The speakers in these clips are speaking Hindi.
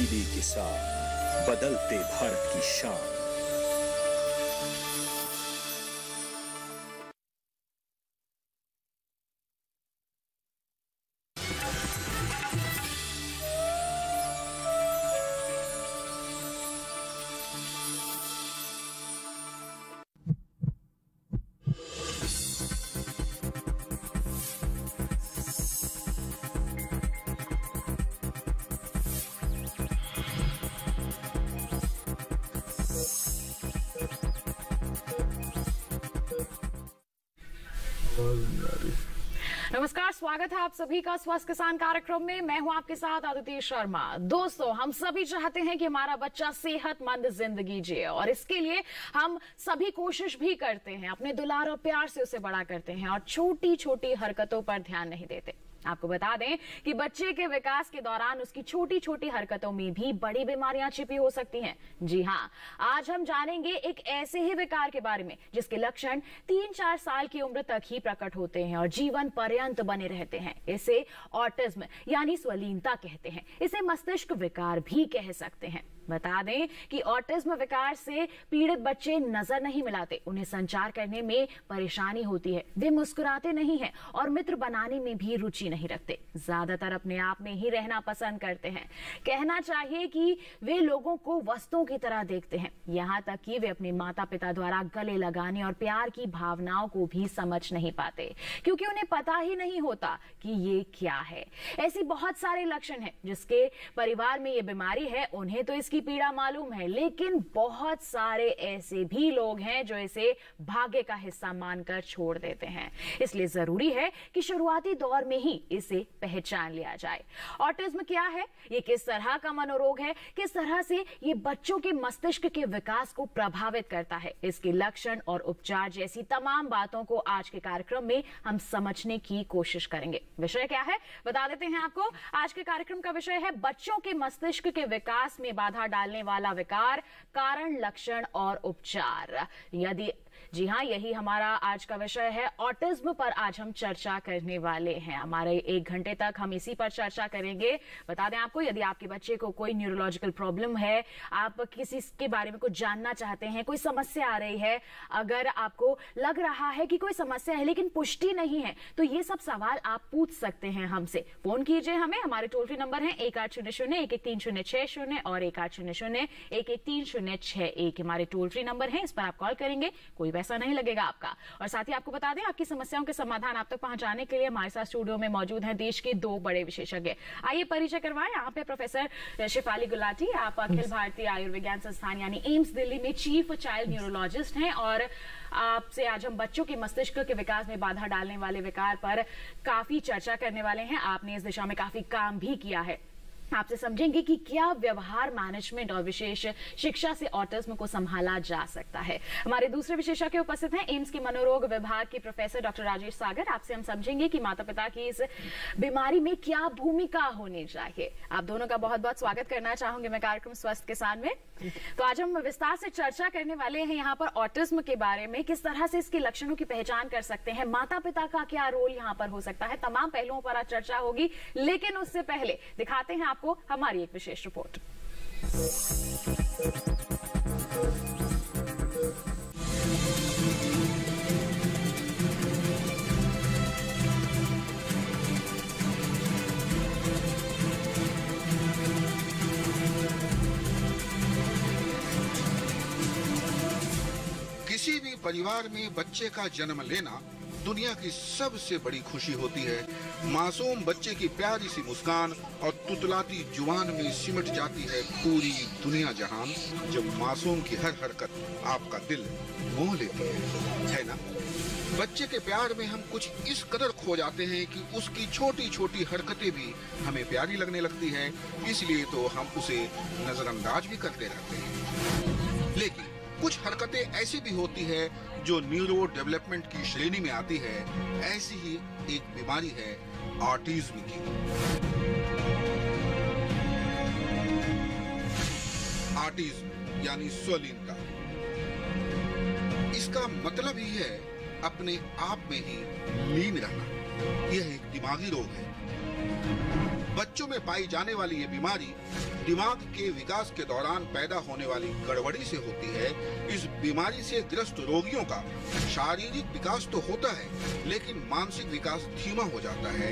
तब्दीली के साथ बदलते भारत की शान। नमस्कार, स्वागत है आप सभी का स्वस्थ किसान कार्यक्रम में। मैं हूं आपके साथ आदित्य शर्मा। दोस्तों, हम सभी चाहते हैं कि हमारा बच्चा सेहतमंद जिंदगी जिए और इसके लिए हम सभी कोशिश भी करते हैं, अपने दुलार और प्यार से उसे बड़ा करते हैं और छोटी छोटी हरकतों पर ध्यान नहीं देते। आपको बता दें कि बच्चे के विकास के दौरान उसकी छोटी छोटी हरकतों में भी बड़ी बीमारियां छिपी हो सकती हैं। जी हां, आज हम जानेंगे एक ऐसे ही विकार के बारे में जिसके लक्षण 3-4 साल की उम्र तक ही प्रकट होते हैं और जीवन पर्यंत बने रहते हैं। इसे ऑटिज्म यानी स्वलीनता कहते हैं। इसे मस्तिष्क विकार भी कह सकते हैं। बता दें कि ऑटिज्म विकार से पीड़ित बच्चे नजर नहीं मिलाते, उन्हें संचार करने में परेशानी होती है, वे मुस्कुराते नहीं हैं और मित्र बनाने में भी रुचि नहीं रखते, ज्यादातर अपने आप में ही रहना पसंद करते हैं। कहना चाहिए कि वे लोगों को वस्तुओं की तरह देखते हैं, यहाँ तक कि वे अपने माता पिता द्वारा गले लगाने और प्यार की भावनाओं को भी समझ नहीं पाते, क्योंकि उन्हें पता ही नहीं होता कि ये क्या है। ऐसी बहुत सारे लक्षण हैं जिसके परिवार में ये बीमारी है, उन्हें तो की पीड़ा मालूम है, लेकिन बहुत सारे ऐसे भी लोग हैं जो इसे भाग्य का हिस्सा मानकर छोड़ देते हैं। इसलिए जरूरी है कि शुरुआती दौर में ही इसे पहचान लिया जाए। ऑटिज्म क्या है, ये किस तरह का मनोरोग है, किस तरह से ये बच्चों के मस्तिष्क के विकास को प्रभावित करता है, इसके लक्षण और उपचार जैसी तमाम बातों को आज के कार्यक्रम में हम समझने की कोशिश करेंगे। विषय क्या है बता देते हैं आपको। आज के कार्यक्रम का विषय है बच्चों के मस्तिष्क के विकास में बाधा डालने वाला विकार, कारण, लक्षण और उपचार। जी हां, यही हमारा आज का विषय है। ऑटिज्म पर आज हम चर्चा करने वाले हैं। हमारे 1 घंटे तक हम इसी पर चर्चा करेंगे। बता दें आपको, यदि आपके बच्चे को कोई न्यूरोलॉजिकल प्रॉब्लम है, आप किसी के बारे में कुछ जानना चाहते हैं, कोई समस्या आ रही है, अगर आपको लग रहा है कि कोई समस्या है लेकिन पुष्टि नहीं है, तो ये सब सवाल आप पूछ सकते हैं हमसे। फोन कीजिए हमें, हमारे टोल फ्री नंबर है 1800-113060 और 1800-113061 हमारे टोल फ्री नंबर है। इस पर आप कॉल करेंगे, कोई पैसा नहीं लगेगा आपका। और साथ ही आपको बता दें, आपकी समस्याओं के समाधान आप तक पहुंचाने के लिए हमारे साथ स्टूडियो में मौजूद हैं देश के 2 बड़े विशेषज्ञ। आइए परिचय करवाएं। यहाँ पे प्रोफेसर शेफाली गुलाटी, आप अखिल भारतीय आयुर्विज्ञान संस्थान यानी एम्स दिल्ली में चीफ चाइल्ड न्यूरोलॉजिस्ट हैं और आपसे आज हम बच्चों के मस्तिष्क के विकास में बाधा डालने वाले विकार पर काफी चर्चा करने वाले हैं। आपने इस दिशा में काफी काम भी किया है। आपसे समझेंगे कि क्या व्यवहार मैनेजमेंट और विशेष शिक्षा से ऑटिज्म को संभाला जा सकता है। हमारे दूसरे विशेषज्ञ उपस्थित हैं एम्स के मनोरोग विभाग के प्रोफेसर डॉक्टर राजेश सागर। आपसे हम समझेंगे कि माता पिता की इस बीमारी में क्या भूमिका होनी चाहिए। आप दोनों का बहुत बहुत स्वागत करना चाहूंगी मैं कार्यक्रम स्वस्थ किसान में। तो आज हम विस्तार से चर्चा करने वाले हैं यहाँ पर ऑटिज्म के बारे में, किस तरह से इसके लक्षणों की पहचान कर सकते हैं, माता पिता का क्या रोल यहाँ पर हो सकता है, तमाम पहलुओं पर आज चर्चा होगी। लेकिन उससे पहले दिखाते हैं आपको हमारी एक विशेष रिपोर्ट। किसी भी परिवार में बच्चे का जन्म लेना दुनिया की सबसे बड़ी खुशी होती है। मासूम बच्चे की प्यारी सी मुस्कान और तुतलाती जुबान में सिमट जाती है पूरी दुनिया जहान, जब मासूम की हर हरकत आपका दिल मोह लेती है ना। बच्चे के प्यार में हम कुछ इस कदर खो जाते हैं कि उसकी छोटी छोटी हरकतें भी हमें प्यारी लगने लगती है, इसलिए तो हम उसे नजरअंदाज भी करते रहते हैं। लेकिन कुछ हरकतें ऐसी भी होती है जो न्यूरो डेवलपमेंट की श्रेणी में आती है। ऐसी ही एक बीमारी है ऑटिज्म की। ऑटिज्म यानी स्वलीनता, इसका मतलब ही है अपने आप में ही लीन रहना। यह एक दिमागी रोग है। बच्चों में पाई जाने वाली ये बीमारी दिमाग के विकास के दौरान पैदा होने वाली गड़बड़ी से होती है। इस बीमारी से ग्रस्त रोगियों का शारीरिक विकास तो होता है, लेकिन मानसिक विकास धीमा हो जाता है।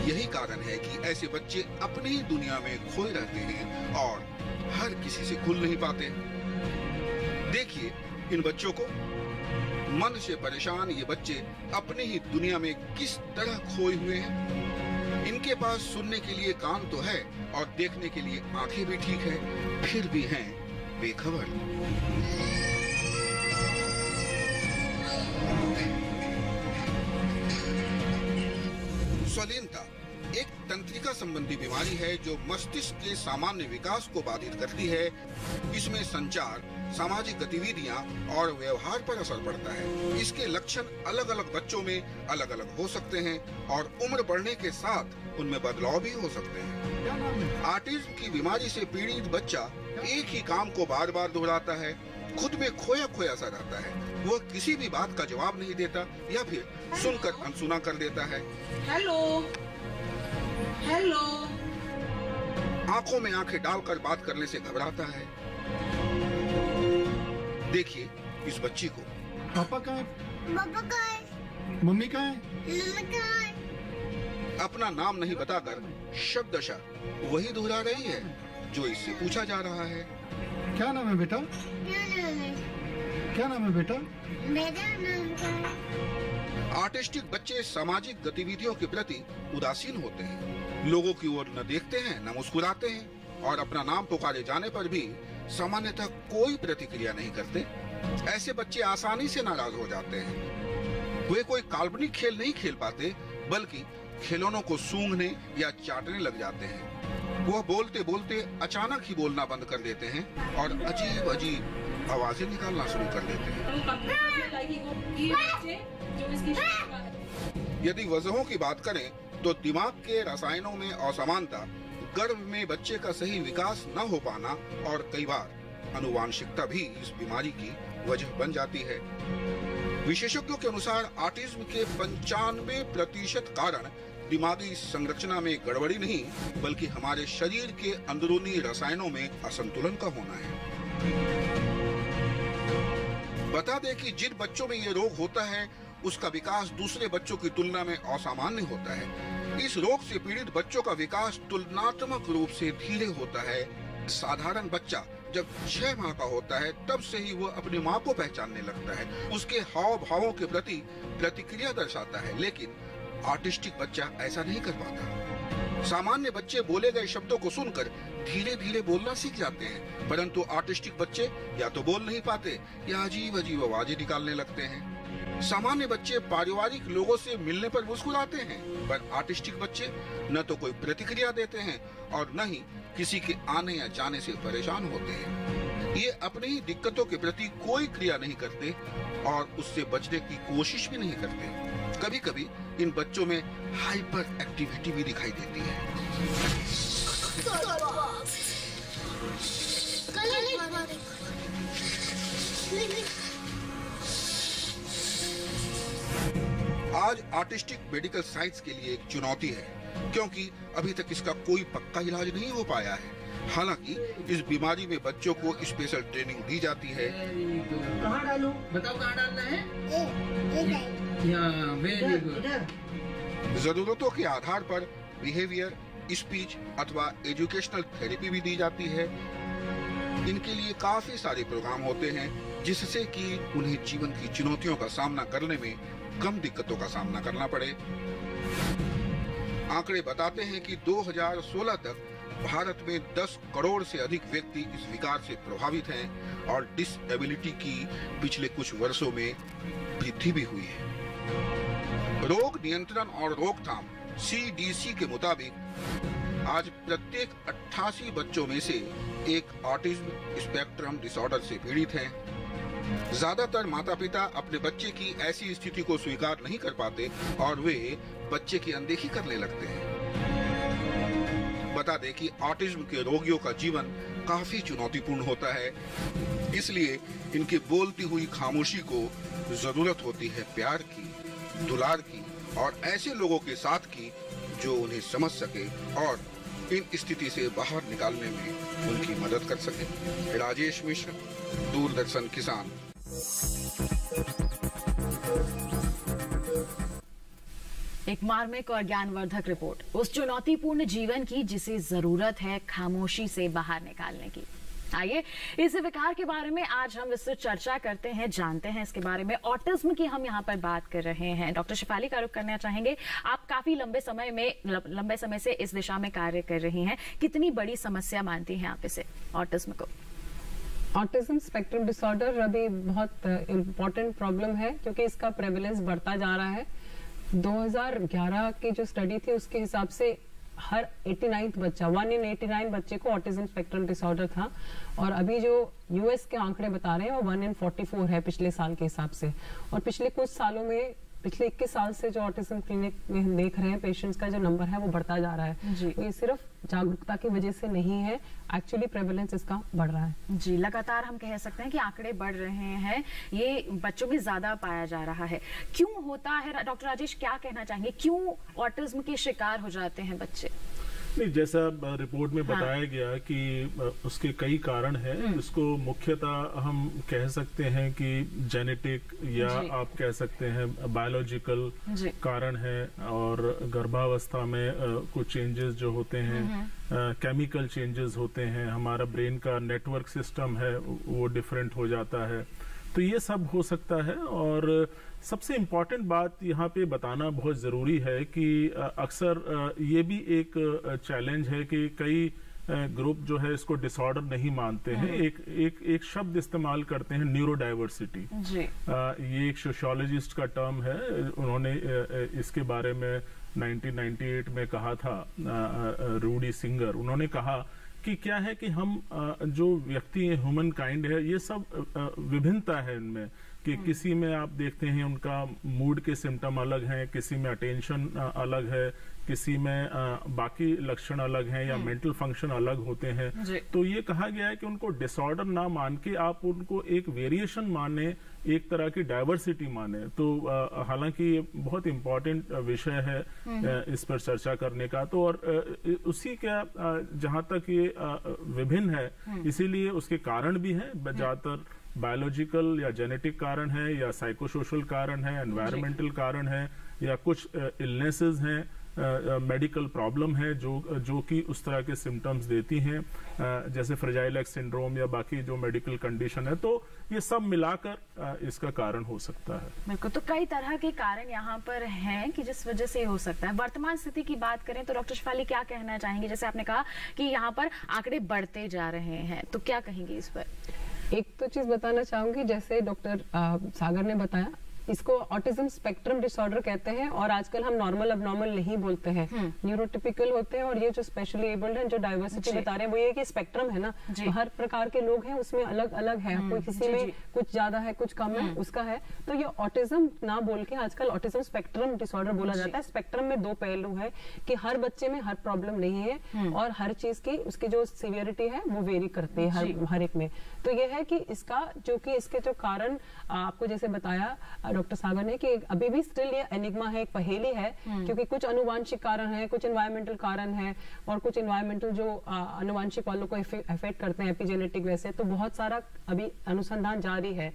यही कारण है कि ऐसे बच्चे अपनी ही दुनिया में खोए रहते हैं और हर किसी से खुल नहीं पाते। देखिए इन बच्चों को, मन से परेशान ये बच्चे अपनी ही दुनिया में किस तरह खोए हुए हैं। इनके पास सुनने के लिए कान तो है और देखने के लिए आंखें भी ठीक है, फिर भी हैं बेखबर। स्वलीनता एक तंत्रिका संबंधी बीमारी है जो मस्तिष्क के सामान्य विकास को बाधित करती है। इसमें संचार, सामाजिक गतिविधियां और व्यवहार पर असर पड़ता है। इसके लक्षण अलग अलग बच्चों में अलग अलग हो सकते हैं और उम्र बढ़ने के साथ उनमें बदलाव भी हो सकते हैं। ऑटिज्म की बीमारी से पीड़ित बच्चा एक ही काम को बार बार दोहराता है, खुद में खोया खोया सा रहता है। वह किसी भी बात का जवाब नहीं देता या फिर सुनकर अनसुना कर देता है। हेलो हेलो, आंखों में आंखें डालकर बात करने से घबराता है। देखिए इस बच्ची को। पापा कहाँ है? पापा कहाँ है? मम्मी कहाँ है? मम्मी कहाँ है? अपना नाम नहीं बताकर शब्दशः वही दोहरा रही है जो इससे पूछा जा रहा है। क्या नाम है बेटा? क्या नाम है? क्या नाम है बेटा? मेरा नाम क्या है? ऑटिस्टिक बच्चे सामाजिक गतिविधियों के प्रति उदासीन होते हैं, लोगों की ओर न देखते हैं न मुस्कुराते हैं और अपना नाम पुकारे जाने पर भी सामान्यतः कोई प्रतिक्रिया नहीं करते। ऐसे बच्चे आसानी से नाराज हो जाते हैं। वे कोई काल्पनिक खेल नहीं खेल पाते, बल्कि खिलौनों को सूंघने या चाटने लग जाते हैं। वह बोलते बोलते अचानक ही बोलना बंद कर देते हैं और अजीब अजीब आवाजें निकालना शुरू कर देते हैं। यदि वजहों की बात करें तो दिमाग के रसायनों में असमानता, गर्भ में बच्चे का सही विकास न हो पाना और कई बार आनुवांशिकता भी इस बीमारी की वजह बन जाती है। विशेषज्ञों के अनुसार ऑटिज्म के 95% कारण दिमागी संरचना में गड़बड़ी नहीं, बल्कि हमारे शरीर के अंदरूनी रसायनों में असंतुलन का होना है। बता दें कि जिन बच्चों में ये रोग होता है उसका विकास दूसरे बच्चों की तुलना में असामान्य होता है। इस रोग से पीड़ित बच्चों का विकास तुलनात्मक रूप से धीरे होता है। साधारण बच्चा जब 6 माह का होता है तब से ही वह अपनी माँ को पहचानने लगता है, उसके हाव भावों के प्रति प्रतिक्रिया दर्शाता है, लेकिन ऑटिस्टिक बच्चा ऐसा नहीं कर पाता। सामान्य बच्चे बोले गए शब्दों को सुनकर धीरे धीरे बोलना सीख जाते हैं, परंतु ऑटिस्टिक बच्चे या तो बोल नहीं पाते या अजीब अजीब आवाजें निकालने लगते हैं। सामान्य बच्चे पारिवारिक लोगों से मिलने पर मुस्कुराते हैं, पर ऑटिस्टिक बच्चे न तो कोई प्रतिक्रिया देते हैं और न ही किसी के आने या जाने से परेशान होते हैं। ये अपनी ही दिक्कतों के प्रति कोई क्रिया नहीं करते और उससे बचने की कोशिश भी नहीं करते। कभी कभी इन बच्चों में हाइपर एक्टिविटी भी दिखाई देती है। आज ऑटिस्टिक मेडिकल साइंस के लिए एक चुनौती है, क्योंकि अभी तक इसका कोई पक्का इलाज नहीं हो पाया है। हालांकि इस बीमारी में बच्चों को स्पेशल ट्रेनिंग दी जाती है। कहाँ डालूं? बताओ कहाँ डालना है? यहाँ, वेरी गुड। जरूरतों के आधार पर बिहेवियर, स्पीच अथवा एजुकेशनल थेरेपी भी दी जाती है। इनके लिए काफी सारे प्रोग्राम होते हैं, जिससे कि उन्हें जीवन की चुनौतियों का सामना करने में कम दिक्कतों का सामना करना पड़े। आंकड़े बताते हैं कि 2016 तक भारत में 10 करोड़ से अधिक व्यक्ति इस विकार से प्रभावित हैं और डिसएबिलिटी की पिछले कुछ वर्षों में वृद्धि भी हुई है। रोग नियंत्रण और रोकथाम CDC के मुताबिक आज प्रत्येक 88 बच्चों में से एक ऑटिज्म स्पेक्ट्रम डिसऑर्डर से पीड़ित हैं। ज्यादातर माता पिता अपने बच्चे की ऐसी स्थिति को स्वीकार नहीं कर पाते और वे बच्चे की अनदेखी करने लगते हैं। बता दें कि ऑटिज्म के रोगियों का जीवन काफी चुनौतीपूर्ण होता है, इसलिए इनकी बोलती हुई खामोशी को जरूरत होती है प्यार की, दुलार की और ऐसे लोगों के साथ की जो उन्हें समझ सके और इन स्थिति से बाहर निकालने में उनकी मदद कर सके। राजेश मिश्र, दूरदर्शन किसान। एक मार्मिक और ज्ञानवर्धक रिपोर्ट उस चुनौतीपूर्ण जीवन की जिसे जरूरत है खामोशी से बाहर निकालने की। आइए इस विकार के बारे में आज हम विस्तृत चर्चा करते हैं, जानते हैं इसके बारे में। ऑटिज्म की हम यहाँ पर बात कर रहे हैं। डॉक्टर शिफाली का रुख करना चाहेंगे। आप काफी लंबे समय से इस दिशा में कार्य कर रही हैं। कितनी बड़ी समस्या मानती हैं आप इसे, ऑटिज्म को? ऑटिज्म स्पेक्ट्रम डिसऑर्डर अभी बहुत इम्पोर्टेंट प्रॉब्लम है क्योंकि इसका प्रेवलेंस बढ़ता जा रहा है। 2011 की जो स्टडी थी उसके हिसाब से हर 89th बच्चा 1 in 89 बच्चे को ऑटिज्म स्पेक्ट्रम डिसऑर्डर था, और अभी जो यूएस के आंकड़े बता रहे हैं वो 1 in 44 है पिछले साल के हिसाब से। और पिछले कुछ सालों में, पिछले 21 साल से जो ऑटिज्म क्लिनिक में हम देख रहे हैं पेशेंट्स का जो नंबर है वो बढ़ता जा रहा है। जी। ये सिर्फ जागरूकता की वजह से नहीं है, एक्चुअली प्रेवलेंस इसका बढ़ रहा है। जी, लगातार हम कह सकते हैं कि आंकड़े बढ़ रहे हैं, ये बच्चों में ज्यादा पाया जा रहा है। क्यों होता है डॉक्टर राजेश, क्या कहना चाहेंगे, क्यों ऑटिज्म के शिकार हो जाते हैं बच्चे? नहीं, जैसा रिपोर्ट में बताया गया कि उसके कई कारण हैं। इसको मुख्यतः हम कह सकते हैं कि जेनेटिक या आप कह सकते हैं बायोलॉजिकल कारण है, और गर्भावस्था में कुछ चेंजेस जो होते हैं, केमिकल चेंजेस होते हैं, हमारा ब्रेन का नेटवर्क सिस्टम है वो डिफरेंट हो जाता है, तो ये सब हो सकता है। और सबसे इम्पॉर्टेंट बात यहाँ पे बताना बहुत ज़रूरी है कि अक्सर ये भी एक चैलेंज है कि कई ग्रुप जो है इसको डिसऑर्डर नहीं मानते हैं। एक शब्द इस्तेमाल करते हैं, न्यूरो डाइवर्सिटी। ये एक सोशियोलॉजिस्ट का टर्म है, उन्होंने इसके बारे में 1998 में कहा था, रूडी सिंगर। उन्होंने कहा कि क्या है कि हम जो व्यक्ति ह्यूमन काइंड है, ये सब विभिन्नता है इनमें, कि किसी में आप देखते हैं उनका मूड के सिम्टम अलग हैं, किसी में अटेंशन अलग है, किसी में बाकी लक्षण अलग हैं, या मेंटल फंक्शन अलग होते हैं। तो ये कहा गया है कि उनको डिसऑर्डर ना मान के आप उनको एक वेरिएशन माने, एक तरह की डाइवर्सिटी माने। तो हालांकि ये बहुत इम्पोर्टेंट विषय है इस पर चर्चा करने का। तो और उसी का जहाँ तक ये विभिन्न है, इसीलिए उसके कारण भी हैं, ज्यादातर बायोलॉजिकल या जेनेटिक कारण है, या साइकोसोशल कारण है, एनवायरमेंटल कारण है, या कुछ इलनेसेस हैं, मेडिकल प्रॉब्लम है जो कि उस तरह के सिम्टम्स देती हैं, जैसे फ्रेजाइल एक्स सिंड्रोम या बाकी जो मेडिकल कंडीशन है। तो ये सब मिलाकर इसका कारण हो सकता है। बिल्कुल, तो कई तरह के कारण यहाँ पर हैं कि जिस वजह से हो सकता है। वर्तमान स्थिति की बात करें तो डॉक्टर शिफाली क्या कहना चाहेंगे? जैसे आपने कहा कि यहाँ पर आंकड़े बढ़ते जा रहे हैं, तो क्या कहेंगे इस पर? एक तो चीज बताना चाहूंगी, जैसे डॉक्टर सागर ने बताया, इसको ऑटिज्म स्पेक्ट्रम डिसऑर्डर कहते हैं, और आजकल हम नॉर्मल अबनॉर्मल नहीं बोलते हैं, न्यूरोटिपिकल होते हैं। और ये जो स्पेशली एबल्ड है, जो डाइवर्सिटी बता रहे हैं, वो ये कि स्पेक्ट्रम है ना, तो हर प्रकार के लोग हैं, उसमें अलग अलग है, कोई किसी में कुछ ज्यादा है, कुछ कम है, उसका है। तो ये ऑटिज्म ना बोल के आजकल ऑटिज्म स्पेक्ट्रम डिसऑर्डर बोला जाता है। स्पेक्ट्रम में दो पहलू है कि हर बच्चे में हर प्रॉब्लम नहीं है, और हर चीज की उसकी जो सीवियरिटी है वो वेरी करती है हर एक में। तो ये है कि इसका जो कि इसके जो कारण आपको जैसे बताया डॉक्टर सागर ने कि अभी भी स्टिल ये एनिग्मा है, एक पहेली है, क्योंकि कुछ अनुवांशिक कारण है, कुछ एनवायरमेंटल कारण है, और कुछ एनवायरमेंटल जो अनुवांशिक वालों को अफेक्ट करते हैं, एपिजेनेटिक वैसे। तो बहुत सारा अभी अनुसंधान जारी है,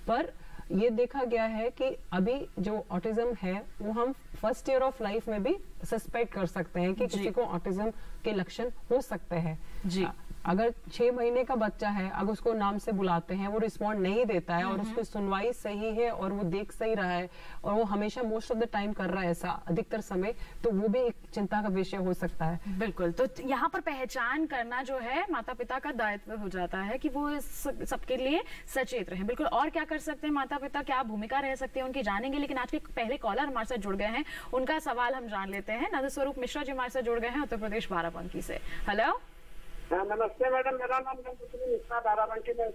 पर ये देखा गया है कि अभी जो ऑटिज्म है वो हम फर्स्ट ईयर ऑफ लाइफ में भी सस्पेक्ट कर सकते हैं कि किसी को ऑटिज्म के लक्षण हो सकते हैं। जी, अगर 6 महीने का बच्चा है, अगर उसको नाम से बुलाते हैं, वो रिस्पॉन्ड नहीं देता है, और उसकी सुनवाई सही है, और वो देख सही रहा है, और वो हमेशा मोस्ट ऑफ द टाइम कर रहा है ऐसा अधिकतर समय, तो वो भी एक चिंता का विषय हो सकता है। बिल्कुल, तो यहाँ पर पहचान करना जो है माता पिता का दायित्व हो जाता है कि वो इस सबके लिए सचेत रहे। बिल्कुल, और क्या कर सकते हैं माता पिता, क्या भूमिका रह सकती है उनकी, जानेंगे। लेकिन आज के पहले कॉलर हमारे साथ जुड़ गए हैं, उनका सवाल हम जान लेते हैं। नंद स्वरूप मिश्रा जी हमारे साथ जुड़ गए हैं उत्तर प्रदेश बाराबंकी से। हेलो, नमस्ते मैडम, मेरा नाम मिश्रा, बाराबंकी में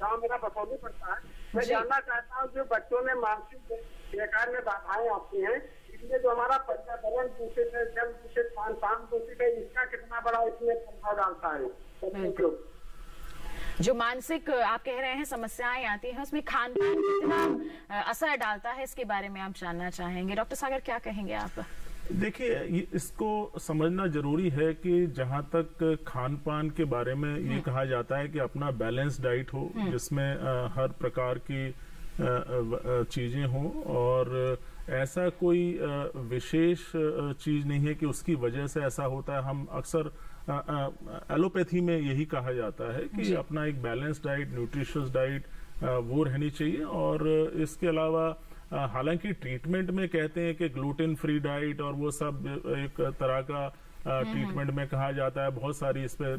गाँव मेरा बसौली पड़ता है। मैं जानना चाहता हूँ जो बच्चों में मानसिक विकार में बाधाएं आती हैं, इसलिए जो हमारा पर्यावरण दूषित है, जल दूषित, खान-पान दूषित है, इसका कितना बड़ा इसमें प्रभाव डालता है? जो मानसिक आप कह रहे हैं समस्याएं आती हैं, उसमें खान-पान कितना असर डालता है, इसके बारे में आप जानना चाहेंगे। डॉक्टर सागर क्या कहेंगे आप? देखिए, इसको समझना जरूरी है कि जहां तक खान पान के बारे में ये कहा जाता है कि अपना बैलेंस डाइट हो, जिसमें हर प्रकार की चीजें हों, और ऐसा कोई विशेष चीज नहीं है कि उसकी वजह से ऐसा होता है। हम अक्सर एलोपैथी में यही कहा जाता है कि अपना एक बैलेंस डाइट, न्यूट्रिशियस डाइट वो रहनी चाहिए। और इसके अलावा हालांकि ट्रीटमेंट में कहते हैं कि ग्लूटेन फ्री डाइट और वो सब एक तरह का ट्रीटमेंट में कहा जाता है, बहुत सारी इस पे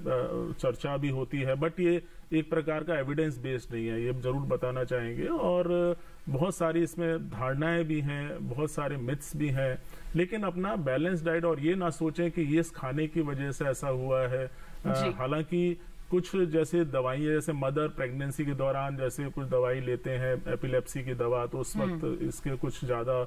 चर्चा भी होती है, बट ये एक प्रकार का एविडेंस बेस्ड नहीं है, ये जरूर बताना चाहेंगे। और बहुत सारी इसमें धारणाएं भी हैं, बहुत सारे मिथ्स भी हैं, लेकिन अपना बैलेंस डाइट, और ये ना सोचें कि ये खाने की वजह से ऐसा हुआ है। हालांकि कुछ जैसे दवाइयाँ, जैसे मदर प्रेगनेंसी के दौरान जैसे कुछ दवाई लेते हैं, एपिलेप्सी की दवा, तो उस वक्त इसके कुछ ज्यादा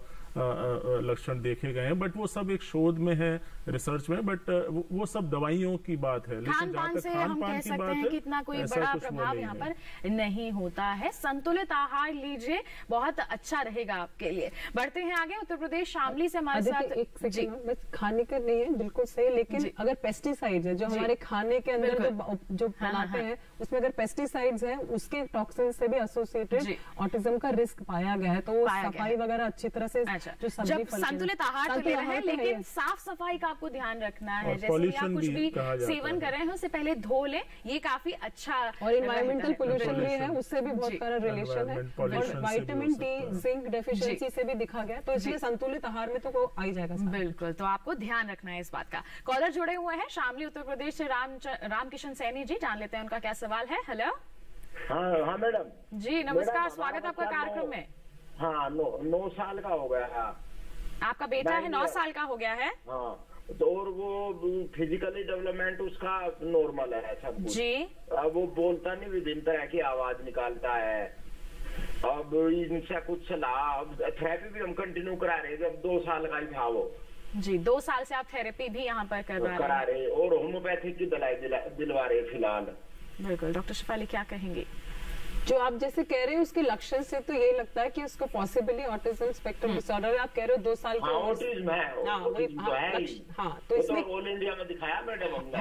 लक्षण देखे गए हैं, बट वो सब एक शोध में है, रिसर्च में, बट वो सब दवाइयों की बात है। खान पान से हम कह सकते हैं कि इतना कोई बड़ा प्रभाव यहाँ पर नहीं होता है। संतुलित आहार लीजिए, बहुत अच्छा रहेगा आपके लिए। बढ़ते हैं आगे। उत्तर प्रदेश शामली से हमारे साथ। एक सेकंड, खाने का नहीं है, बिल्कुल सही, लेकिन अगर पेस्टिसाइड्स है जो हमारे खाने के अंदर जो बनाते हैं, उसमें अगर पेस्टिसाइड्स हैं, उसके टॉक्सिन से भी एसोसिएटेड ऑटिज्म का रिस्क पाया गया है। तो वो सफाई वगैरह अच्छी तरह से, जो जब संतुलित आहार तो ले रहे हैं, लेकिन साफ सफाई का आपको ध्यान रखना है। जैसे आप कुछ भी सेवन कर रहे हैं उससे पहले धो लें, ये काफी अच्छा। और इन्वायरमेंटल पोल्यूशन भी है, उससे भी बहुत सारा रिलेशन है। और विटामिन डी, जिंक डेफिशिएंसी से भी दिखा गया, तो इसलिए संतुलित आहार में तो वो आ ही जाएगा। बिल्कुल, तो आपको ध्यान रखना है इस बात का। कॉलर जुड़े हुए हैं शामली उत्तर प्रदेश से, रामकिशन सैनी जी, जान लेते हैं उनका क्या सवाल है। हेलो। हाँ मैडम जी, नमस्कार, स्वागत आपका कार्यक्रम में। हाँ, 9 साल का हो गया। आपका बेटा है 9 साल का हो गया है? हाँ, तो और वो फिजिकली डेवलपमेंट उसका नॉर्मल है सब कुछ जी। अब वो बोलता नहीं, विभिन्न तरह की आवाज निकालता है। अब इनसे कुछ सलाह, थेरेपी भी हम कंटिन्यू करा रहे थे, अब 2 साल का ही था वो। जी, 2 साल से आप थेरेपी भी यहाँ पर करा रहे और होम्योपैथिक की दवाई दिलवा रहे फिलहाल। बिल्कुल, डॉक्टर शिफाली क्या कहेंगे? जो आप जैसे कह रहे हैं उसके लक्षण से तो ये लगता है कि उसको पॉसिबली ऑटिज्म स्पेक्ट्रम डिसऑर्डर, आप कह रहे हो 2 साल का ऑटिज्म है। हाँ, तो इसमें ऑल इंडिया में दिखाया मैडम हमने।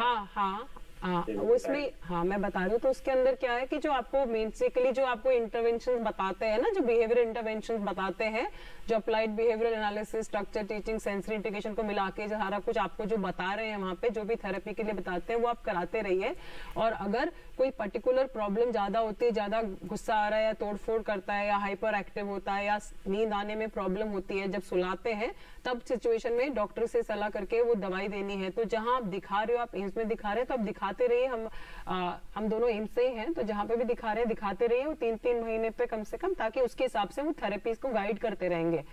हाँ, वो इसमें, हाँ मैं बता रही हूँ। तो उसके अंदर क्या है कि जो आपको बेसिकली जो आपको इंटरवेंशन बताते हैं ना, जो बिहेवियर इंटरवेंशन बताते हैं, जो applied behavioural analysis, structure teaching, sensory integration को मिला के सारा कुछ आपको जो बता रहे हैं वहाँ पे, जो भी थेरेपी के लिए बताते हैं वो आप कराते रहिए। और अगर कोई पर्टिकुलर प्रॉब्लम ज्यादा होती है, ज्यादा गुस्सा आ रहा है या तोड़फोड़ करता है या हाइपर एक्टिव होता है या नींद आने में प्रॉब्लम होती है, जब सुलाते हैं तब सिचुएशन में डॉक्टर से सलाह करके वो दवाई देनी है। तो जहाँ आप दिखा रहे हो, आप एम्स में दिखा रहे हैं, तो आप दिखाते रहिए। हम दोनों एम्स से ही हैं, तो जहाँ पे भी दिखा रहे हैं दिखाते रहिए, वो 3-3 महीने पे कम से कम, ताकि उसके हिसाब से वो थेरेपी को गाइड करते रहेंगे।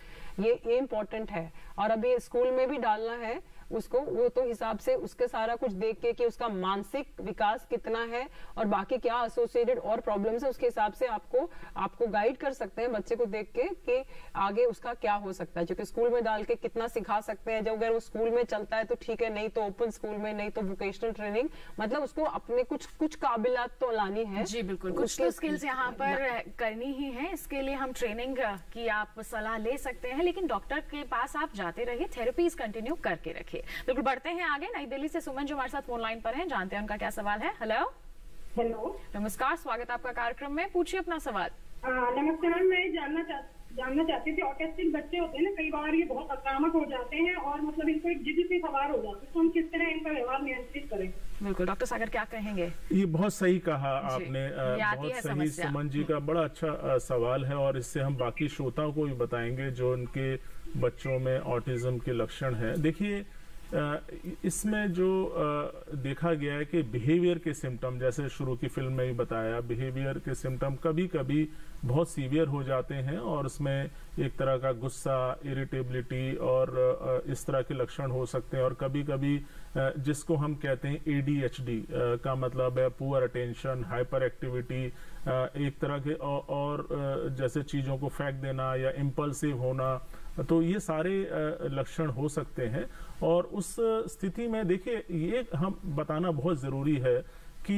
ये इम्पोर्टेंट है। और अभी स्कूल में भी डालना है उसको, वो तो हिसाब से उसके सारा कुछ देख के कि उसका मानसिक विकास कितना है और बाकी क्या एसोसिएटेड और प्रॉब्लम्स है, उसके हिसाब से आपको गाइड कर सकते हैं बच्चे को देख के कि आगे उसका क्या हो सकता है। क्योंकि स्कूल में डाल के कितना सिखा सकते हैं, जब अगर वो स्कूल में चलता है तो ठीक है, नहीं तो ओपन स्कूल में, नहीं तो वोकेशनल ट्रेनिंग, मतलब उसको अपने कुछ काबिलियत तो लानी है। जी बिल्कुल, कुछ तो स्किल्स यहाँ पर करनी ही है। इसके लिए हम ट्रेनिंग की आप सलाह ले सकते हैं, लेकिन डॉक्टर के पास आप जाते रहिए, थेरेपीज कंटिन्यू करके रखिए। बिल्कुल, बढ़ते हैं आगे। नई दिल्ली से सुमन जो हमारे साथ फोन लाइन पर हैं, जानते हैं उनका क्या सवाल है। हेलो। नमस्कार, स्वागत आपका कार्यक्रम में, पूछिए अपना सवाल। नमस्ते मैम, मैं जानना चाहती थी, ऑटिस्टिक बच्चे होते हैं ना, कई बार ये बहुत आक्रामक हो जाते हैं और मतलब इनको एक जिद सी सवार हो जाती है, तो हम किस तरह इनका व्यवहार नियंत्रित करें? बिल्कुल, डॉक्टर सागर क्या कहेंगे? ये बहुत सही कहा आपने, बहुत सही सुमन जी का, बड़ा अच्छा सवाल है। और इससे हम बाकी श्रोताओं को भी बताएंगे जो उनके बच्चों में ऑटिज्म के लक्षण है। देखिए, इसमें जो देखा गया है कि बिहेवियर के सिम्टम, जैसे शुरू की फिल्म में भी बताया, बिहेवियर के सिम्टम कभी कभी बहुत सीवियर हो जाते हैं और उसमें एक तरह का गुस्सा, इरिटेबिलिटी और इस तरह के लक्षण हो सकते हैं। और कभी कभी जिसको हम कहते हैं ADHD का मतलब है पुअर अटेंशन, हाइपर एक्टिविटी, एक तरह के और जैसे चीजों को फेंक देना या इम्पल्सिव होना, तो ये सारे लक्षण हो सकते हैं। और उस स्थिति में देखिए, ये हम बताना बहुत जरूरी है कि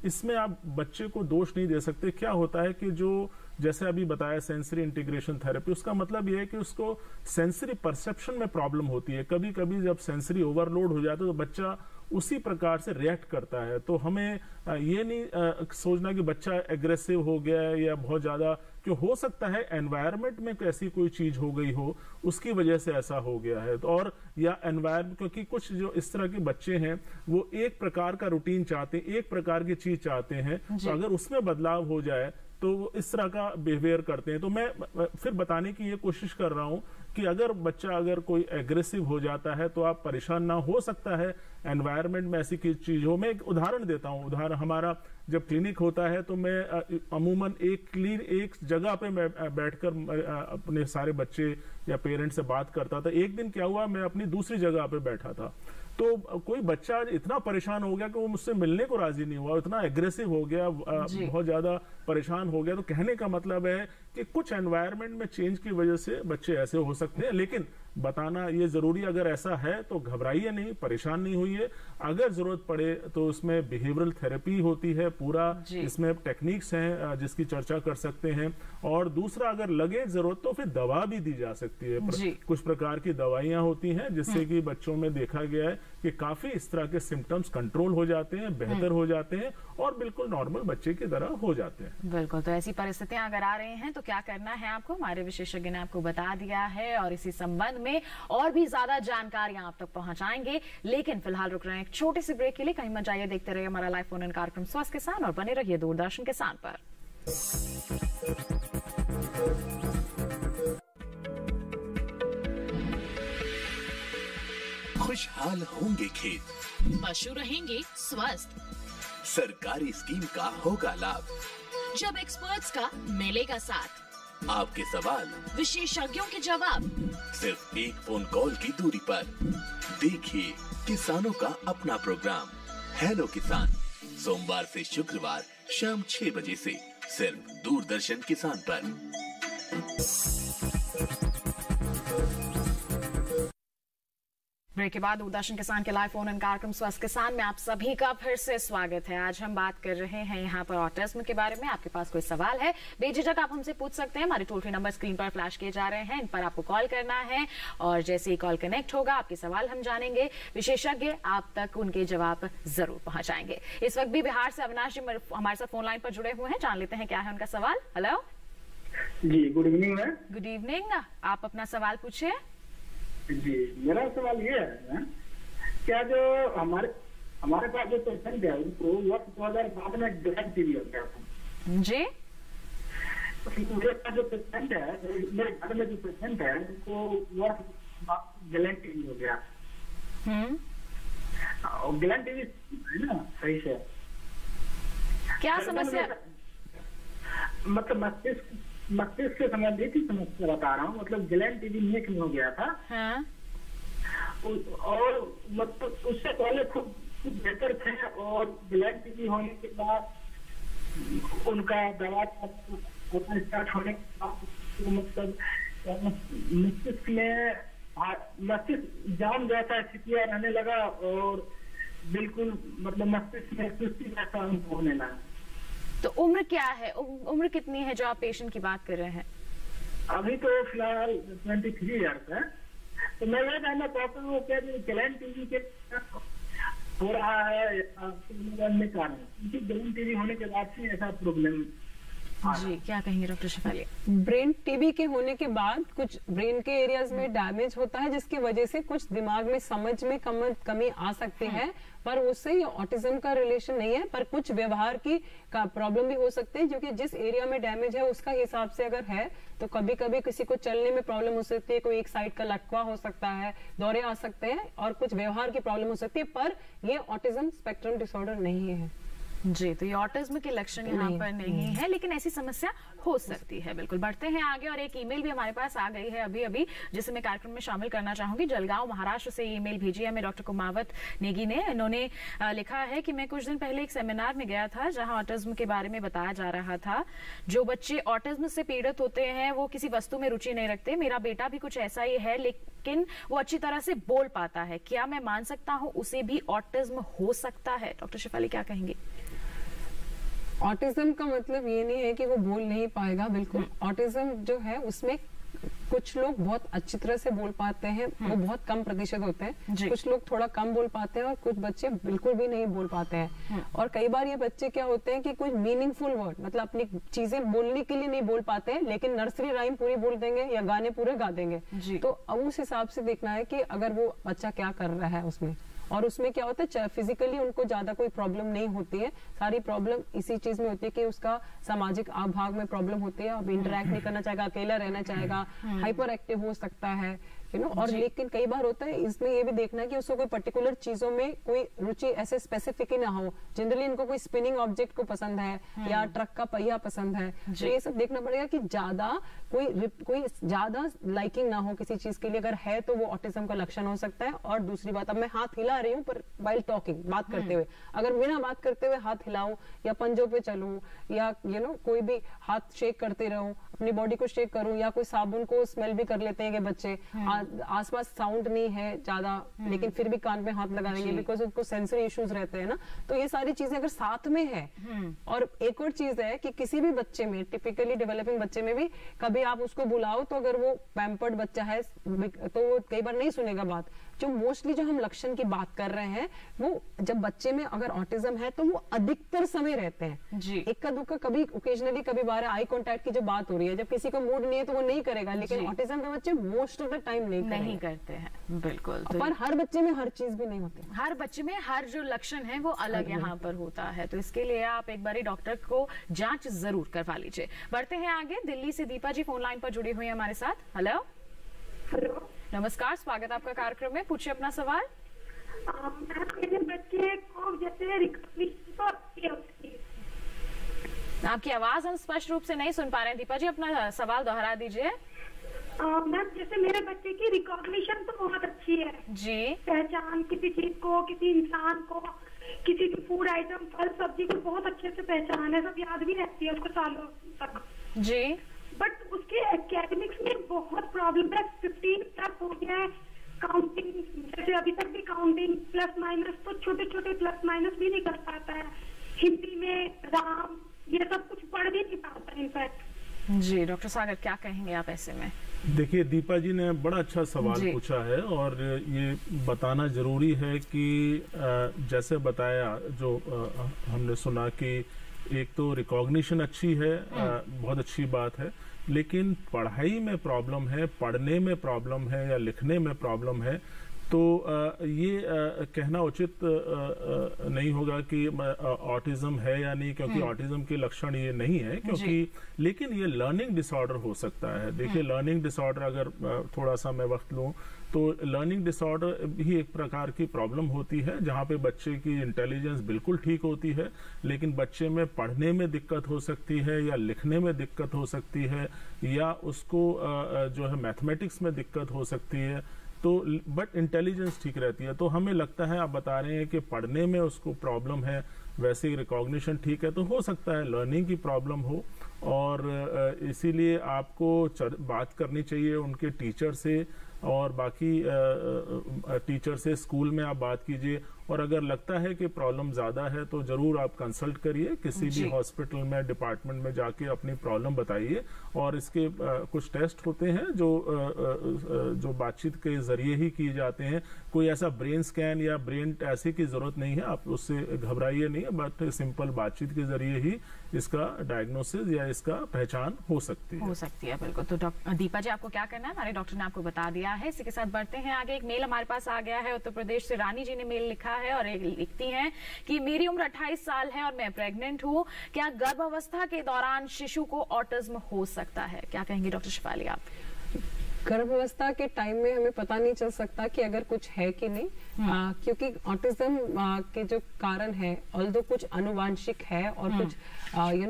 इसमें आप बच्चे को दोष नहीं दे सकते। क्या होता है कि जो जैसे अभी बताया सेंसरी इंटीग्रेशन थेरेपी, उसका मतलब ये है कि उसको सेंसरी परसेप्शन में प्रॉब्लम होती है। कभी कभी जब सेंसरी ओवरलोड हो जाता है तो बच्चा उसी प्रकार से रिएक्ट करता है। तो हमें ये नहीं सोचना कि बच्चा एग्रेसिव हो गया है या बहुत ज्यादा, कि हो सकता है एनवायरनमेंट में ऐसी कोई चीज हो गई हो उसकी वजह से ऐसा हो गया है। तो और या एनवायरनमेंट, क्योंकि कुछ जो इस तरह के बच्चे हैं वो एक प्रकार का रूटीन चाहते हैं, एक प्रकार की चीज चाहते हैं, तो अगर उसमें बदलाव हो जाए तो वो इस तरह का बिहेवियर करते हैं। तो मैं फिर बताने की ये कोशिश कर रहा हूं कि अगर बच्चा अगर कोई एग्रेसिव हो जाता है तो आप परेशान ना, हो सकता है एनवायरनमेंट में ऐसी चीज हो। मैं एक उदाहरण देता हूं। उदाहरण, हमारा जब क्लिनिक होता है तो मैं अमूमन एक जगह पे मैं बैठकर अपने सारे बच्चे या पेरेंट्स से बात करता था। एक दिन क्या हुआ, मैं अपनी दूसरी जगह पे बैठा था तो कोई बच्चा इतना परेशान हो गया कि वो मुझसे मिलने को राजी नहीं हुआ, इतना एग्रेसिव हो गया, बहुत ज्यादा परेशान हो गया। तो कहने का मतलब है कि कुछ एनवायरनमेंट में चेंज की वजह से बच्चे ऐसे हो सकते हैं, लेकिन बताना ये जरूरी, अगर ऐसा है तो घबराइए नहीं, परेशान नहीं होइए। अगर जरूरत पड़े तो उसमें बिहेवियरल थेरेपी होती है, पूरा इसमें टेक्निक्स हैं जिसकी चर्चा कर सकते हैं। और दूसरा, अगर लगे जरूरत तो फिर दवा भी दी जा सकती है। कुछ प्रकार की दवाइयां होती हैं जिससे कि बच्चों में देखा गया है कि काफी इस तरह के सिम्टम्स कंट्रोल हो जाते हैं, बेहतर हो जाते हैं और बिल्कुल नॉर्मल बच्चे की तरह हो जाते हैं। बिल्कुल। तो ऐसी परिस्थितियां अगर आ रही हैं तो क्या करना है आपको, हमारे विशेषज्ञ ने आपको बता दिया है और इसी संबंध में और भी ज्यादा जानकारियां आप तक पहुंचाएंगे। लेकिन फिलहाल रुक रहे हैं एक छोटे से ब्रेक के लिए। कहीं मत जाइए, देखते रहिए हमारा लाइव फोन इन कार्यक्रम स्वास्थ्य किसान और बने रहिए दूरदर्शन किसान पर। खुशहाल होंगे खेत, पशु रहेंगे स्वस्थ, सरकारी स्कीम का होगा लाभ, जब एक्सपर्ट्स का मिलेगा साथ, आपके सवाल विशेषज्ञों के जवाब, सिर्फ एक फोन कॉल की दूरी पर। देखिए किसानों का अपना प्रोग्राम हेलो किसान, सोमवार से शुक्रवार शाम 6 बजे से सिर्फ दूरदर्शन किसान पर। ब्रेक के बाद दूरदर्शन किसान के लाइव फोन इन कार्यक्रम स्वास्थ्य किसान में आप सभी का फिर से स्वागत है। आज हम बात कर रहे हैं यहाँ पर ऑटिज्म के बारे में। आपके पास कोई सवाल है, बेझिझक आप हमसे पूछ सकते हैं। हमारे टोल फ्री नंबर स्क्रीन पर फ्लैश किए जा रहे हैं, इन पर आपको कॉल करना है और जैसे ही कॉल कनेक्ट होगा आपके सवाल हम जानेंगे, विशेषज्ञ आप तक उनके जवाब जरूर पहुंचाएंगे। इस वक्त भी बिहार से अविनाश जी हमारे साथ फोन लाइन पर जुड़े हुए हैं, जान लेते हैं क्या है उनका सवाल। हेलो जी, good evening ma'am. Good evening, आप अपना सवाल पूछिए। जी, मेरा सवाल ये है, क्या जो हमारे पास जो पेशेंट है उनको वर्ष 2007 में ग्लैंड टीबी हो गया था जी। मेरे पास जो पेशेंट है, मेरे घर में जो पेशेंट है उनको वर्ष ग्लैंड टीबी हो गया। और ग्लैंड टीबी है ना, सही से क्या समस्या? मतलब मस्तिष्क से संबंधित ही समस्या बता रहा हूँ। मतलब ग्लैंड टीबी नेक में हो गया था। हाँ। और मतलब उससे पहले खूब बेहतर थे और ग्लैंड टीबी होने के बाद उनका दवा स्टार्ट होने के बाद मतलब मस्तिष्क जाम जैसा स्थितियाँ रहने लगा और बिल्कुल मतलब मस्तिष्क में सुस्ती जैसा होने लगा। तो उम्र क्या है, उम्र कितनी है जो आप पेशेंट की बात कर रहे हैं? अभी तो फिलहाल 23 ईयर्स है। तो मैं ये कहना चाहता हूँ कि ग्लैंड टीबी के हो रहा है कारण, क्योंकि ग्लैंड टीबी होने के बाद से ऐसा प्रॉब्लम। जी, क्या कहेंगे डॉक्टर शेफाली? ब्रेन टीबी के होने के बाद कुछ ब्रेन के एरियाज में डैमेज होता है जिसकी वजह से कुछ दिमाग में समझ में कमी आ सकती है, पर उससे ये ऑटिज्म का रिलेशन नहीं है। पर कुछ व्यवहार की का प्रॉब्लम भी हो सकते हैं, क्योंकि जिस एरिया में डैमेज है उसका हिसाब से अगर है तो कभी कभी किसी को चलने में प्रॉब्लम हो सकती है, कोई एक साइड का लकवा हो सकता है, दौरे आ सकते हैं और कुछ व्यवहार की प्रॉब्लम हो सकती है, पर ये ऑटिज्म स्पेक्ट्रम डिसऑर्डर नहीं है। जी, तो ये ऑटिज्म के लक्षण यहाँ पर नहीं है, लेकिन ऐसी समस्या हो सकती है। बिल्कुल, बढ़ते हैं आगे और एक ईमेल भी हमारे पास आ गई है अभी जिसे मैं कार्यक्रम में शामिल करना चाहूंगी। जलगांव महाराष्ट्र से ईमेल भेजी है हमें डॉक्टर कुमावत नेगी ने। इन्होंने लिखा है कि मैं कुछ दिन पहले एक सेमिनार में गया था जहां ऑटिज्म के बारे में बताया जा रहा था। जो बच्चे ऑटिज्म से पीड़ित होते हैं वो किसी वस्तु में रुचि नहीं रखते। मेरा बेटा भी कुछ ऐसा ही है, लेकिन वो अच्छी तरह से बोल पाता है। क्या मैं मान सकता हूँ उसे भी ऑटिज्म हो सकता है? डॉक्टर शेफाली क्या कहेंगे? ऑटिज्म का मतलब ये नहीं है कि वो बोल नहीं पाएगा, बिल्कुल। ऑटिज्म जो है उसमें कुछ लोग बहुत अच्छी तरह से बोल पाते हैं, वो बहुत कम प्रतिशत होते हैं। कुछ लोग थोड़ा कम बोल पाते हैं और कुछ बच्चे बिल्कुल भी नहीं बोल पाते हैं। और कई बार ये बच्चे क्या होते हैं कि कुछ मीनिंगफुल वर्ड, मतलब अपनी चीजें बोलने के लिए नहीं बोल पाते हैं, लेकिन नर्सरी राइम पूरी बोल देंगे या गाने पूरे गा देंगे। तो अब उस हिसाब से देखना है कि अगर वो बच्चा क्या कर रहा है उसमें, और उसमें क्या होता है फिजिकली उनको ज्यादा कोई प्रॉब्लम नहीं होती है, सारी प्रॉब्लम इसी चीज में होती है कि उसका सामाजिक भाग में प्रॉब्लम होती है। अब इंटरेक्ट नहीं करना चाहेगा, अकेला रहना चाहेगा, हाइपर एक्टिव हो सकता है, यू नो। और लेकिन कई बार होता है इसमें ये भी देखना है कि उसको कोई पर्टिकुलर चीजों में कोई रुचि ऐसे स्पेसिफिक ही ना हो। जनरली इनको कोई स्पिनिंग ऑब्जेक्ट को पसंद है या ट्रक का पहिया पसंद है, तो ये सब देखना पड़ेगा कि ज्यादा कोई ज्यादा लाइकिंग ना हो किसी चीज के लिए। अगर है तो वो ऑटिज्म का लक्षण हो सकता है। और दूसरी बात, अब मैं हाथ हिला रही हूँ पर वाइल टॉकिंग, बात करते हुए, अगर बिना बात करते हुए हाथ हिलाऊं या पंजों पे चलूं या यू नो कोई भी हाथ शेक करते रहूं, अपनी बॉडी को शेक करूं, या कोई साबुन को स्मेल भी कर लेते हैं कि बच्चे, आसपास साउंड नहीं है ज्यादा लेकिन फिर भी कान पे हाथ लगा देंगे बिकॉज उनको सेंसरी इश्यूज रहते हैं ना। तो ये सारी चीजें अगर साथ में है। और एक और चीज है कि किसी भी बच्चे में, टिपिकली डेवलपिंग बच्चे में भी कभी आप उसको बुलाओ तो अगर वो पैम्पर्ड बच्चा है तो वो कई बार नहीं सुनेगा बात। जो मोस्टली जो हम लक्षण की बात कर रहे हैं वो जब बच्चे में अगर ऑटिज्म है तो वो अधिकतर समय रहते हैं जी। इक्का दुक्का कभी ओकेजनली कभी बार आई कांटेक्ट की जो बात हो रही है, जब किसी को मूड नहीं है तो वो नहीं करेगा, लेकिन ऑटिज्म के बच्चे मोस्ट ऑफ द टाइम नहीं करते हैं। बिल्कुल। तो पर हर बच्चे में हर चीज भी नहीं होती, हर बच्चे में हर जो लक्षण है वो अलग यहाँ पर होता है। तो इसके लिए आप एक बार डॉक्टर को जांच जरूर करवा लीजिए। बढ़ते हैं आगे। दिल्ली से दीपा जी फोन लाइन पर जुड़ी हुई है हमारे साथ। हेलो हेलो, नमस्कार, स्वागत आपका कार्यक्रम में। पूछिए अपना सवाल। मेरे बच्चे को जैसे आपकी आवाज हम स्पष्ट रूप से नहीं सुन पा रहे हैं दीपा जी, अपना सवाल दोहरा दीजिए। मैम जैसे मेरे बच्चे की रिकॉग्निशन तो बहुत अच्छी है जी, पहचान किसी चीज को, किसी इंसान को, किसी की फूड आइटम, फल सब्जी को बहुत अच्छे से पहचान है, सब याद भी रहती है उसको सालों तक जी। बट उसके एकेडमिक्स में बहुत प्रॉब्लम है। 15 तक हो गया है, काउंटिंग जैसे अभी तक भी काउंटिंग प्लस माइनस तो छोटे छोटे प्लस माइनस भी नहीं कर पाता है। हिंदी में राम ये सब कुछ पढ़ भी नहीं पाता इनफैक्ट। जी डॉक्टर सागर क्या कहेंगे आप ऐसे में? देखिए दीपा जी ने बड़ा अच्छा सवाल पूछा है और ये बताना जरूरी है कि जैसे बताया जो हमने सुना कि एक तो रिकॉग्निशन अच्छी है, बहुत अच्छी बात है, लेकिन पढ़ाई में प्रॉब्लम है, पढ़ने में प्रॉब्लम है या लिखने में प्रॉब्लम है, तो ये कहना उचित नहीं होगा कि ऑटिज्म है या नहीं, क्योंकि ऑटिज्म के लक्षण ये नहीं है, क्योंकि लेकिन ये लर्निंग डिसऑर्डर हो सकता है। देखिए लर्निंग डिसऑर्डर अगर थोड़ा सा मैं वक्त लूं तो लर्निंग डिसऑर्डर भी एक प्रकार की प्रॉब्लम होती है जहां पे बच्चे की इंटेलिजेंस बिल्कुल ठीक होती है, लेकिन बच्चे में पढ़ने में दिक्कत हो सकती है या लिखने में दिक्कत हो सकती है या उसको जो है मैथमेटिक्स में दिक्कत हो सकती है, तो बट इंटेलिजेंस ठीक रहती है। तो हमें लगता है, आप बता रहे हैं कि पढ़ने में उसको प्रॉब्लम है, वैसे रिकॉग्निशन ठीक है, तो हो सकता है लर्निंग की प्रॉब्लम हो, और इसीलिए आपको बात करनी चाहिए उनके टीचर से और बाकी टीचर से, स्कूल में आप बात कीजिए, और अगर लगता है कि प्रॉब्लम ज्यादा है तो जरूर आप कंसल्ट करिए किसी भी हॉस्पिटल में, डिपार्टमेंट में जाके अपनी प्रॉब्लम बताइए। और इसके कुछ टेस्ट होते हैं जो बातचीत के जरिए ही किए जाते हैं। कोई ऐसा ब्रेन स्कैन या ब्रेन ऐसे की जरूरत नहीं है, आप उससे घबराइए नहीं, बट सिंपल बातचीत के जरिए ही इसका डायग्नोसिस या इसका पहचान हो सकती है। बिल्कुल। तो दीपा जी आपको क्या करना है, हमारे डॉक्टर ने आपको बता दिया है। इसी के साथ बढ़ते हैं आगे। एक मेल हमारे पास आ गया है उत्तर प्रदेश से। रानी जी ने मेल लिखा है और लिखती हैं कि मेरी उम्र 28 साल है और मैं प्रेग्नेंट हूँ, क्या गर्भावस्था के दौरान शिशु को ऑटिज्म हो सकता है? क्या कहेंगी डॉक्टर शिफाली आप? गर्भावस्था के टाइम में हमें पता नहीं चल सकता कि अगर कुछ है कि नहीं, क्योंकि ऑटिज्म के जो कारण है, ऑल्दो कुछ अनुवांशिक है और कुछ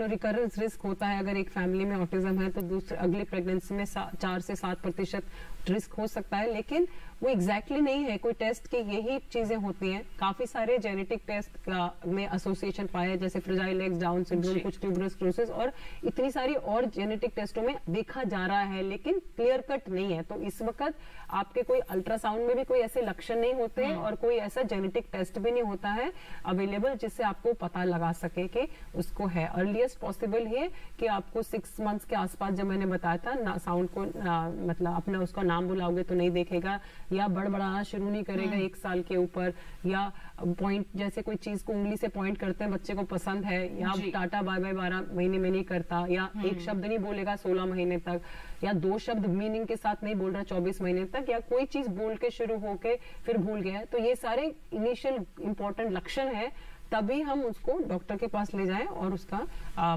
रिकरेंस रिस्क होता है। अगर एक फैमिली में ऑटिज्म है तो दूसरे अगली प्रेगनेंसी में 4 से 7% रिस्क हो सकता है, लेकिन वो एग्जैक्टली नहीं है कोई टेस्ट की यही चीजें होती हैं। काफी सारे जेनेटिक टेस्ट में एसोसिएशन पाया है, जैसे फ्रेजाइल लेग्स, डाउन सिंड्रोम, कुछ ट्यूबरस क्लोसिस और इतनी सारी और जेनेटिक टेस्टों में देखा जा रहा है, लेकिन क्लियर कट नहीं है। तो इस वक्त आपके कोई अल्ट्रासाउंड में भी कोई ऐसे लक्षण नहीं होते हैं और कोई ऐसा जेनेटिक टेस्ट भी नहीं होता है अवेलेबल जिससे आपको पता लगा सके कि उसको है। अर्लीस्ट पॉसिबल है कि आपको 6 मंथ्स के आसपास, जब मैंने बताया था ना, साउंड को मतलब अपना उसका नाम बुलाओगे तो नहीं देखेगा या बड़बड़ाना शुरू नहीं करेगा 1 साल के ऊपर, या पॉइंट जैसे कोई चीज को उंगली से पॉइंट करते हैं बच्चे को पसंद है, या टाटा बाय बाय 12 महीने में नहीं करता, या एक शब्द नहीं बोलेगा 16 महीने तक, या 2 शब्द मीनिंग के साथ नहीं बोल रहा 24 महीने तक, या कोई चीज बोल के शुरू होके फिर भूल गया है। तो ये सारे इनिशियल इंपॉर्टेंट लक्षण है, तभी हम उसको डॉक्टर के पास ले जाएं और उसका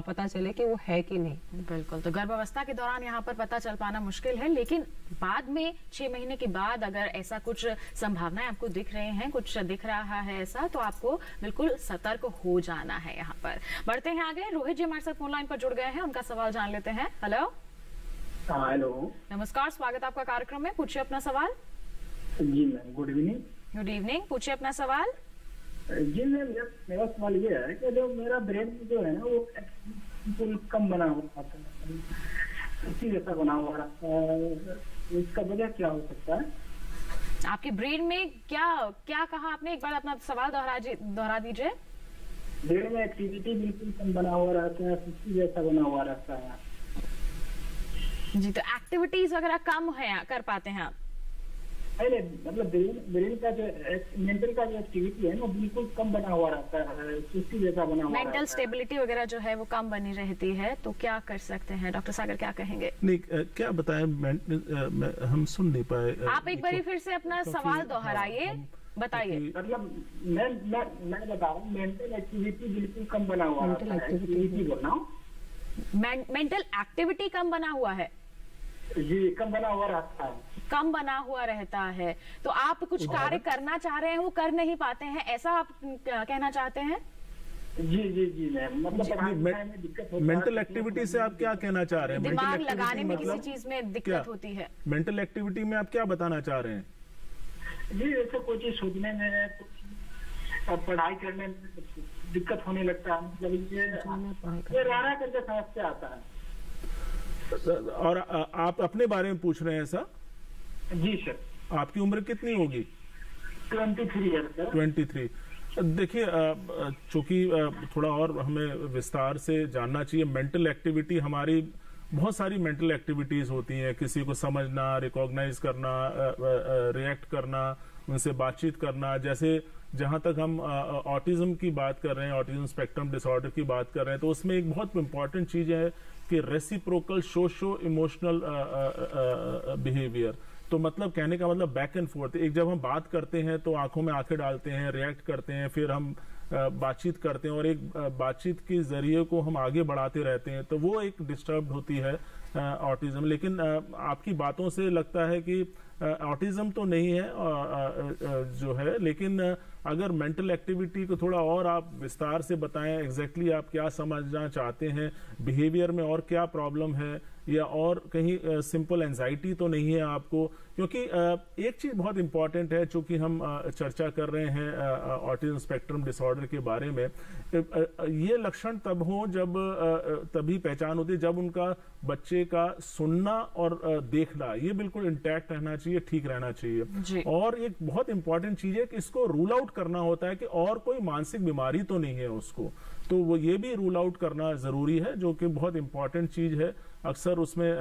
पता चले कि वो है कि नहीं। बिल्कुल। तो गर्भावस्था के दौरान यहाँ पर पता चल पाना मुश्किल है, लेकिन बाद में 6 महीने के बाद अगर ऐसा कुछ संभावनाएं आपको दिख रहे हैं, कुछ दिख रहा है ऐसा, तो आपको बिल्कुल सतर्क हो जाना है। यहाँ पर बढ़ते हैं आगे। रोहित जी हमारे साथ फोन लाइन पर जुड़ गए हैं, उनका सवाल जान लेते हैं। हेलो। हेलो, नमस्कार, स्वागत आपका कार्यक्रम में। पूछिए अपना सवाल। जी ma'am, good evening. Good evening, पूछिए अपना सवाल। जी मैम, मेरा सवाल ये है कि जो मेरा ब्रेन जो है ना वो बिल्कुल कम बना हुआ था, इसी जैसा बना हुआ रहता है, इसका वजह क्या हो सकता है? आपके ब्रेन में क्या कहा आपने? एक बार अपना सवाल दोहरा दीजिए। ब्रेन में एक्टिविटी बिल्कुल कम बना हुआ रहता है, इसी जैसा बना हुआ रहता है। जी, तो एक्टिविटीज वगैरह कम है कर पाते हैं आप? नहीं, मतलब ब्रेन का जो मेंटल का जो एक्टिविटी है वो बिल्कुल कम बना हुआ रहता है, सुस्ती जैसा बना हुआ। मेंटल स्टेबिलिटी वगैरह जो है वो कम बनी रहती है, तो क्या कर सकते हैं? डॉक्टर सागर क्या कहेंगे? नहीं, क्या बताएं, हम सुन नहीं पाए। आप एक बार फिर से अपना सवाल दोहराइए, बताइए। मतलब मैं बता रहा हूँ, मेंटल एक्टिविटी बिल्कुल कम बना हुआ रहता है। एक्टिविटी बोल रहा हूँ, मेंटल एक्टिविटी कम बना हुआ है। जी, कम बना हुआ रहता है। कम बना हुआ रहता है, तो आप कुछ कार्य करना चाह रहे हैं, वो कर नहीं पाते हैं, ऐसा आप कहना चाहते हैं? जी जी जी मैम, मतलब मेंटल एक्टिविटी से आप क्या कहना चाह रहे हैं? दिमाग लगाने में किसी चीज में दिक्कत होती है। मेंटल एक्टिविटी में आप क्या बताना चाह रहे हैं? जी, जैसे कोई चीज सोचने में, कुछ पढ़ाई करने में दिक्कत होने लगता है, मतलब ये रारा करके समस्या आता है। और आप अपने बारे में पूछ रहे हैं ऐसा? जी सर। आपकी उम्र कितनी होगी? 23 ईयर सर। 23। देखिए, चूंकि थोड़ा और हमें विस्तार से जानना चाहिए। मेंटल एक्टिविटी, हमारी बहुत सारी मेंटल एक्टिविटीज होती हैं, किसी को समझना, रिकॉग्नाइज करना, रिएक्ट करना, उनसे बातचीत करना। जैसे जहां तक हम ऑटिज्म की बात कर रहे हैं, ऑटिज्म स्पेक्ट्रम डिसऑर्डर की बात कर रहे हैं, तो उसमें एक बहुत इंपॉर्टेंट चीज है कि रेसिप्रोकल सोशो इमोशनल बिहेवियर। तो मतलब कहने का मतलब बैक एंड फोर्थ। एक जब हम बात करते हैं तो आंखों में आंखें डालते हैं, रिएक्ट करते हैं, फिर हम बातचीत करते हैं और एक बातचीत के जरिए को हम आगे बढ़ाते रहते हैं, तो वो एक डिस्टर्ब होती है ऑटिज्म। लेकिन आपकी बातों से लगता है कि ऑटिज्म तो नहीं है जो है, लेकिन अगर मेंटल एक्टिविटी को थोड़ा और आप विस्तार से बताएं, एग्जैक्टली आप क्या समझना चाहते हैं, बिहेवियर में और क्या प्रॉब्लम है, या और कहीं सिंपल एंजाइटी तो नहीं है आपको? क्योंकि एक चीज बहुत इंपॉर्टेंट है, चूंकि हम चर्चा कर रहे हैं ऑटिज्म स्पेक्ट्रम डिसऑर्डर के बारे में, ये लक्षण तब हो जब तभी पहचान होती है जब उनका बच्चे का सुनना और देखना ये बिल्कुल इंटैक्ट रहना चाहिए, ठीक रहना चाहिए। और एक बहुत इंपॉर्टेंट चीज है कि इसको रूल आउट करना होता है कि और कोई मानसिक बीमारी तो नहीं है उसको, तो वो ये भी रूल आउट करना जरूरी है, जो कि बहुत इंपॉर्टेंट चीज है। अक्सर उसमें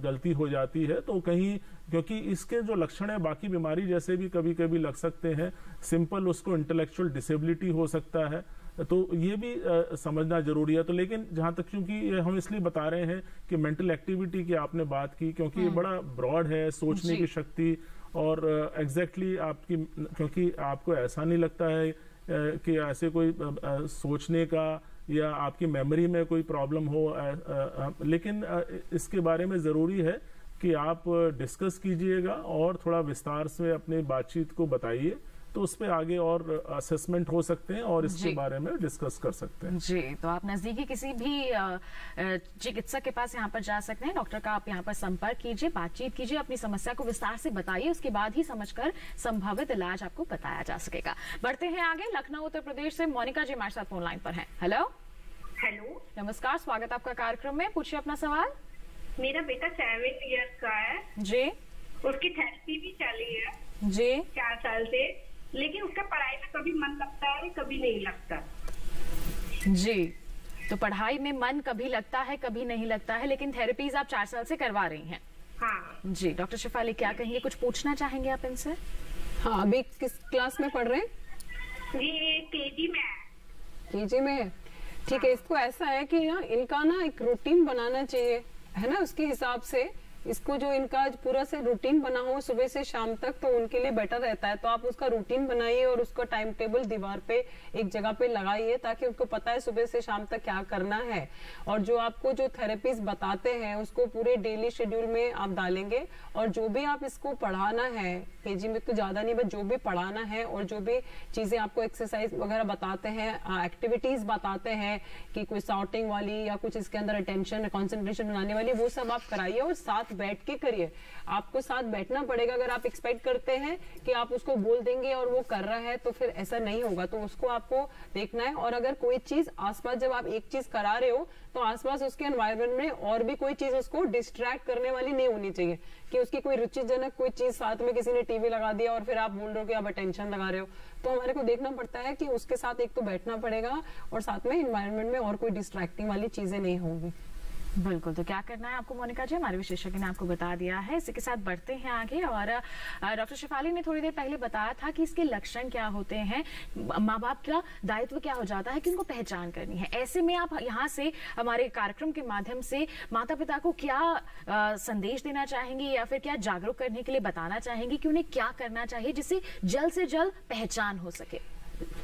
गलती हो जाती है, तो कहीं क्योंकि इसके जो लक्षण है बाकी बीमारी जैसे भी कभी कभी लग सकते हैं, सिंपल उसको इंटेलेक्चुअल डिसेबिलिटी हो सकता है, तो ये भी समझना जरूरी है। तो लेकिन जहां तक, क्योंकि हम इसलिए बता रहे हैं कि मेंटल एक्टिविटी की आपने बात की, क्योंकि ये बड़ा ब्रॉड है, सोचने की शक्ति और एग्जैक्टली आपकी, क्योंकि आपको ऐसा नहीं लगता है कि ऐसे कोई सोचने का या आपकी मेमोरी में कोई प्रॉब्लम हो, लेकिन इसके बारे में ज़रूरी है कि आप डिस्कस कीजिएगा और थोड़ा विस्तार से अपनी बातचीत को बताइए तो उस पर आगे और असेसमेंट हो सकते हैं और इसके बारे में डिस्कस कर सकते हैं। जी, तो आप नजदीकी किसी भी चिकित्सक के पास यहाँ पर जा सकते हैं। डॉक्टर का आप यहाँ पर संपर्क कीजिए, बातचीत कीजिए, अपनी समस्या को विस्तार से बताइए, उसके बाद ही समझकर संभावित इलाज आपको बताया जा सकेगा। बढ़ते हैं आगे। लखनऊ उत्तर प्रदेश से मोनिका जी हमारे साथ फोन लाइन पर हैं। हेलो हेलो, नमस्कार, स्वागत आपका कार्यक्रम में। पूछिए अपना सवाल। मेरा बेटा 7 इयर्स का है जी, उसकी थेरेपी भी चली है जी 4 साल से, लेकिन उसका पढ़ाई में कभी मन लगता है कभी नहीं लगता। जी, तो पढ़ाई में मन कभी लगता है कभी नहीं लगता है, लेकिन थेरेपीज आप 4 साल से करवा रही हैं। हाँ जी, डॉक्टर शिफाली क्या कहेंगे, कुछ पूछना चाहेंगे आप इनसे? हाँ, अभी किस क्लास में पढ़ रहे हैं? ये केजी में है। केजी में है, ठीक है। इसको ऐसा है कि ना इनका ना एक रूटीन बनाना चाहिए, है ना, उसके हिसाब से इसको जो इनका पूरा से रूटीन बना हो सुबह से शाम तक, तो उनके लिए बेटर रहता है। तो आप उसका रूटीन बनाइए और उसका टाइम टेबल दीवार पे एक जगह पे लगाइए, ताकि उनको पता है सुबह से शाम तक क्या करना है। और जो आपको जो थेरेपीज बताते हैं उसको पूरे डेली शेड्यूल में आप डालेंगे, और जो भी आप इसको पढ़ाना है, केजी में तो ज्यादा नहीं, बस जो भी पढ़ाना है और जो भी चीजें आपको एक्सरसाइज वगैरह बताते हैं, एक्टिविटीज बताते हैं कि कोई सॉर्टिंग वाली या कुछ इसके अंदर अटेंशन कॉन्सेंट्रेशन बनाने वाली, वो सब आप कराइए और साथ बैठ के करिए। आपको साथ बैठना पड़ेगा। अगर आप एक्सपेक्ट करते हैं कि आप उसको बोल देंगे और वो कर रहा है, तो फिर ऐसा नहीं होगा। तो उसको आपको देखना है। और अगर कोई चीज आसपास, जब आप एक चीज करा रहे हो, तो आसपास उसके एनवायरनमेंट में और भी कोई चीज उसको डिस्ट्रैक्ट करने वाली नहीं होनी चाहिए, कि उसकी कोई रुचिजनक कोई चीज साथ में किसी ने टीवी लगा दिया और फिर आप बोल रहे हो कि आप अटेंशन लगा रहे हो। तो हमारे को देखना पड़ता है कि उसके साथ एक तो बैठना पड़ेगा और साथ में एनवायरनमेंट में और कोई डिस्ट्रैक्टिंग वाली चीजें नहीं होंगी। बिल्कुल, तो क्या करना है आपको मोनिका जी, हमारे विशेषज्ञ ने आपको बता दिया है। इसी के साथ बढ़ते हैं आगे। और डॉक्टर शिफाली ने थोड़ी देर पहले बताया था कि इसके लक्षण क्या होते हैं। माँ बाप का दायित्व क्या हो जाता है कि उनको पहचान करनी है। ऐसे में आप यहाँ से हमारे कार्यक्रम के माध्यम से माता पिता को क्या संदेश देना चाहेंगे, या फिर क्या जागरूक करने के लिए बताना चाहेंगे कि उन्हें क्या करना चाहिए जिससे जल्द से जल्द पहचान हो सके?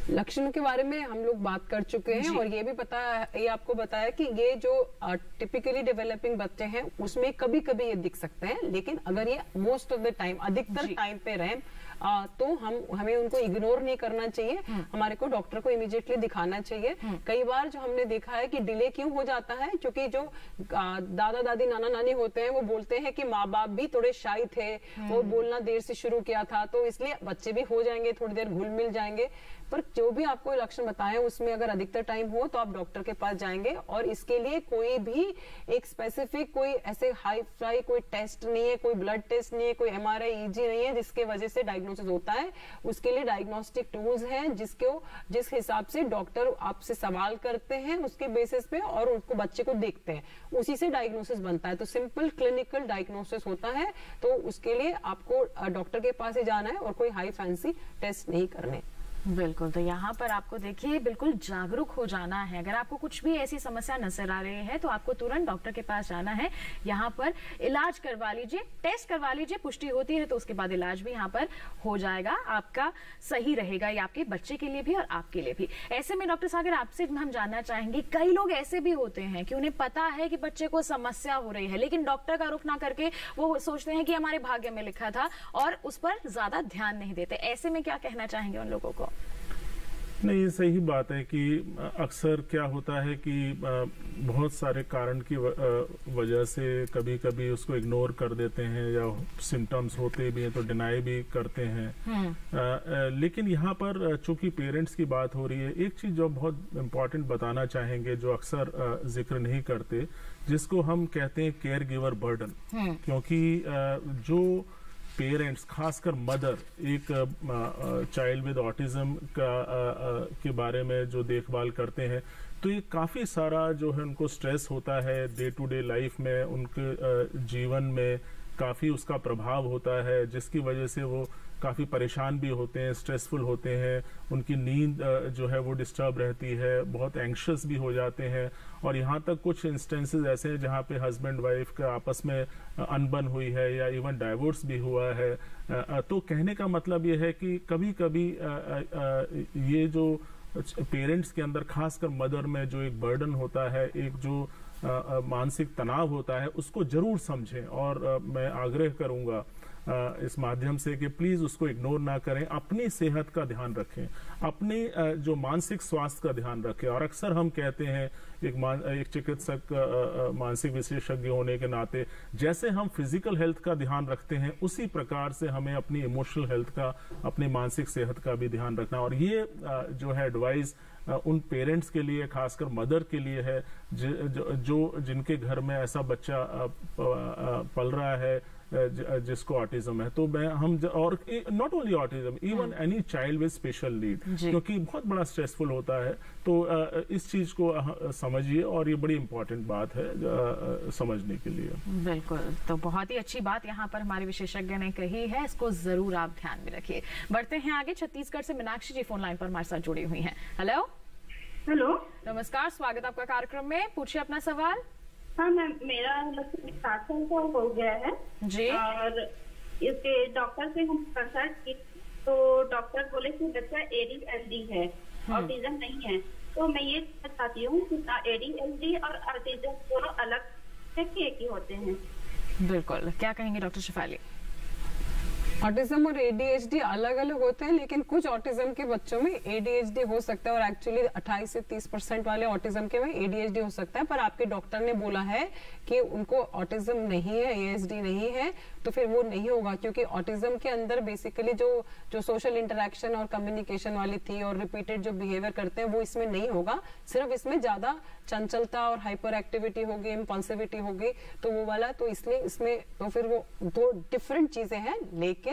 लक्षणों के बारे में हम लोग बात कर चुके हैं, और ये भी ये आपको बताया कि ये जो टिपिकली डेवलपिंग बच्चे हैं उसमें कभी कभी ये दिख सकते हैं, लेकिन अगर ये मोस्ट ऑफ द टाइम, अधिकतर टाइम पे रहे, तो हमें उनको इग्नोर नहीं करना चाहिए। हमारे को डॉक्टर को इमीडिएटली दिखाना चाहिए। कई बार जो हमने देखा है कि डिले क्यों हो जाता है, क्योंकि जो दादा दादी नाना नानी होते हैं वो बोलते हैं कि माँ बाप भी थोड़े शाई थे, वो बोलना देर से शुरू किया था, तो इसलिए बच्चे भी हो जाएंगे, थोड़ी देर घुल मिल जाएंगे। पर जो भी आपको लक्षण बताए उसमें अगर अधिकतर टाइम हो तो आप डॉक्टर के पास जाएंगे। और इसके लिए कोई भी एक स्पेसिफिक कोई ऐसे हाई फ्लाई कोई टेस्ट नहीं है, कोई ब्लड टेस्ट नहीं है, कोई MRI EG नहीं है जिसके वजह से डायग्नोसिस होता है। उसके लिए डायग्नोस्टिक टूल्स हैं जिस हिसाब से डॉक्टर आपसे सवाल करते हैं उसके बेसिस पे, और उसको बच्चे को देखते हैं, उसी से डायग्नोसिस बनता है। तो सिंपल क्लिनिकल डायग्नोसिस होता है। तो उसके लिए आपको डॉक्टर के पास ही जाना है और कोई हाई फैंसी टेस्ट नहीं करने। बिल्कुल, तो यहाँ पर आपको देखिए बिल्कुल जागरूक हो जाना है। अगर आपको कुछ भी ऐसी समस्या नजर आ रही है तो आपको तुरंत डॉक्टर के पास जाना है। यहाँ पर इलाज करवा लीजिए, टेस्ट करवा लीजिए, पुष्टि होती है तो उसके बाद इलाज भी यहाँ पर हो जाएगा, आपका सही रहेगा, ये आपके बच्चे के लिए भी और आपके लिए भी। ऐसे में डॉक्टर सागर आपसे हम जानना चाहेंगे, कई लोग ऐसे भी होते हैं कि उन्हें पता है कि बच्चे को समस्या हो रही है, लेकिन डॉक्टर का रुख ना करके वो सोचते हैं कि हमारे भाग्य में लिखा था और उस पर ज्यादा ध्यान नहीं देते। ऐसे में क्या कहना चाहेंगे उन लोगों को? नहीं, ये सही बात है कि अक्सर क्या होता है कि बहुत सारे कारण की वजह से कभी कभी उसको इग्नोर कर देते हैं, या सिम्टम्स होते भी हैं तो डिनाई भी करते हैं। लेकिन यहाँ पर चूंकि पेरेंट्स की बात हो रही है, एक चीज जो बहुत इम्पोर्टेंट बताना चाहेंगे जो अक्सर जिक्र नहीं करते, जिसको हम कहते हैं केयर गिवर बर्डन। क्योंकि जो पेरेंट्स, खासकर मदर, एक चाइल्ड विद ऑटिज्म के बारे में जो देखभाल करते हैं, तो ये काफ़ी सारा जो है उनको स्ट्रेस होता है डे टू डे लाइफ में, उनके जीवन में काफ़ी उसका प्रभाव होता है, जिसकी वजह से वो काफ़ी परेशान भी होते हैं, स्ट्रेसफुल होते हैं, उनकी नींद जो है वो डिस्टर्ब रहती है, बहुत एंग्शियस भी हो जाते हैं। और यहाँ तक कुछ इंस्टेंसेस ऐसे हैं जहाँ पे हस्बैंड वाइफ का आपस में अनबन हुई है या इवन डाइवोर्स भी हुआ है। तो कहने का मतलब ये है कि कभी कभी ये जो पेरेंट्स के अंदर, खासकर मदर में जो एक बर्डन होता है, एक जो मानसिक तनाव होता है, उसको जरूर समझें। और मैं आग्रह करूंगा इस माध्यम से कि प्लीज उसको इग्नोर ना करें, अपनी सेहत का ध्यान रखें, अपनी जो मानसिक स्वास्थ्य का ध्यान रखें। और अक्सर हम कहते हैं एक चिकित्सक मानसिक विशेषज्ञ होने के नाते जैसे हम फिजिकल हेल्थ का ध्यान रखते हैं उसी प्रकार से हमें अपनी इमोशनल हेल्थ का, अपनी मानसिक सेहत का भी ध्यान रखना। और ये जो है एडवाइस उन पेरेंट्स के लिए, खासकर मदर के लिए है जिनके घर में ऐसा बच्चा पल रहा है जिसको ऑटिज्म है। तो और not only autism, even any child with special need, क्योंकि बहुत बड़ा स्ट्रेसफुल होता है। तो इस चीज को समझिए और ये बड़ी इंपॉर्टेंट बात है समझने के लिए। बिल्कुल, तो बहुत ही अच्छी बात यहाँ पर हमारे विशेषज्ञ ने कही है, इसको जरूर आप ध्यान में रखिए। बढ़ते हैं आगे, छत्तीसगढ़ से मीनाक्षी जी फोन लाइन पर हमारे साथ जुड़ी हुई हैं। हेलो हेलो, नमस्कार, स्वागत आपका कार्यक्रम में, पूछिए अपना सवाल। हाँ मैम, मेरा 7 साल का हो गया है जी, और इसके डॉक्टर से हम कंसल्ट की तो डॉक्टर बोले कि बच्चा ADHD है, ऑटिज्म नहीं है। तो मैं ये चाहती हूँ कि ADHD और ऑटिज्म दोनों अलग है कि एक ही होते हैं? बिल्कुल, क्या कहेंगे डॉक्टर शेफाली? ऑटिज्म और ADHD अलग अलग होते हैं, लेकिन कुछ ऑटिज्म के बच्चों में ADHD हो सकता है और एक्चुअली 28 से 30% वाले ऑटिज्म के में ADHD हो सकता है। पर आपके डॉक्टर ने बोला है कि उनको ऑटिज्म नहीं है, ASD नहीं है, तो फिर वो नहीं होगा, क्योंकि ऑटिज्म के अंदर बेसिकली जो सोशल इंटरेक्शन और कम्युनिकेशन वाली थी और रिपीटेड जो बिहेवियर करते हैं वो इसमें नहीं होगा। सिर्फ इसमें ज्यादा चंचलता और हाइपर एक्टिविटी होगी, इम्पल्सिविटी होगी, तो वो वाला, तो इसलिए इसमें तो फिर वो 2 डिफरेंट चीजें हैं। लेकिन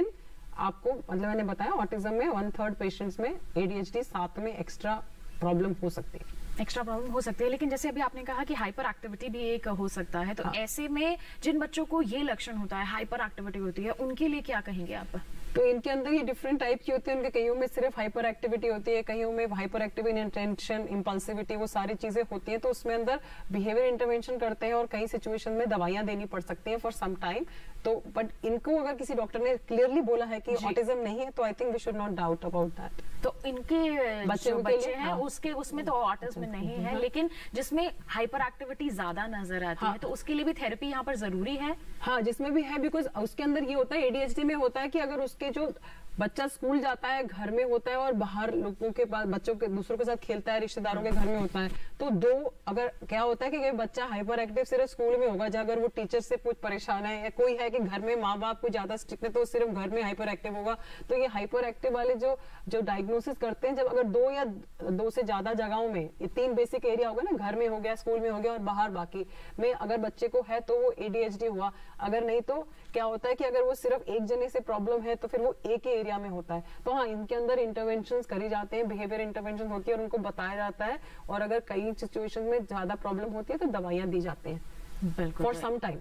आपको मतलब मैंने बताया ऑटिज्म में 1/3 पेशेंट्स में ADHD साथ में एक्स्ट्रा प्रॉब्लम हो सकती है। एक्स्ट्रा प्रॉब्लम हो सकती है, लेकिन जैसे अभी आपने कहा कि हाइपर एक्टिविटी भी एक हो सकता है, तो ऐसे में जिन बच्चों को ये लक्षण होता है, हाइपर एक्टिविटी होती है, उनके लिए क्या कहेंगे आप? तो इनके अंदर ये डिफरेंट टाइप की होती है। उनके कईयों में सिर्फ हाइपर एक्टिविटी होती है, कईयों में हाइपर एक्टिव इनटेंशन, इम्पल्सिविटी, वो सारी चीजें होती हैं। तो उसमें अंदर बिहेवियर इंटरवेंशन करते हैं और कई सिचुएशन में दवाइयां देनी पड़ सकती हैं फॉर सम टाइम। तो बट इनको अगर किसी डॉक्टर ने क्लियरली बोला है कि ऑटिज्म नहीं है, तो I think we should not doubt about that. तो इनके बच्चे हैं उसमें तो ऑटिज्म नहीं है, लेकिन जिसमें हाइपर एक्टिविटी ज्यादा नजर आती है, तो उसके लिए भी थेरेपी यहाँ पर जरूरी है? हाँ, जिसमें भी है, बिकॉज उसके अंदर ये होता है, ADHD में होता है कि अगर उसके जो बच्चा स्कूल जाता है, घर में होता है और बाहर लोगों के पास बच्चों के दूसरों के साथ खेलता है, रिश्तेदारों के घर में होता है, तो अगर क्या होता है कि बच्चा हाइपर एक्टिव सिर्फ स्कूल में होगा, अगर वो टीचर से कुछ परेशान है या कोई है कि घर में माँ बाप को ज्यादा स्ट्रिक्ट है, तो सिर्फ घर में हाइपर एक्टिव होगा। तो ये हाइपर एक्टिव वाले जो डायग्नोसिस करते हैं, जब अगर 2 या 2 से ज्यादा जगहों में, ये 3 बेसिक एरिया होगा ना, घर में हो गया, स्कूल में हो गया और बाहर बाकी में अगर बच्चे को है तो वो ADHD हुआ। अगर नहीं तो क्या होता है कि अगर वो सिर्फ एक जने से प्रॉब्लम है तो फिर वो एक ही एरिया में होता है। तो हाँ, इनके अंदर इंटरवेंशंस करी जाते हैं, बिहेवियर इंटरवेंशन होती है और उनको बताया जाता है, और अगर कई सिचुएशन में ज्यादा प्रॉब्लम होती है तो दवाइयां दी जाती हैं फॉर सम टाइम।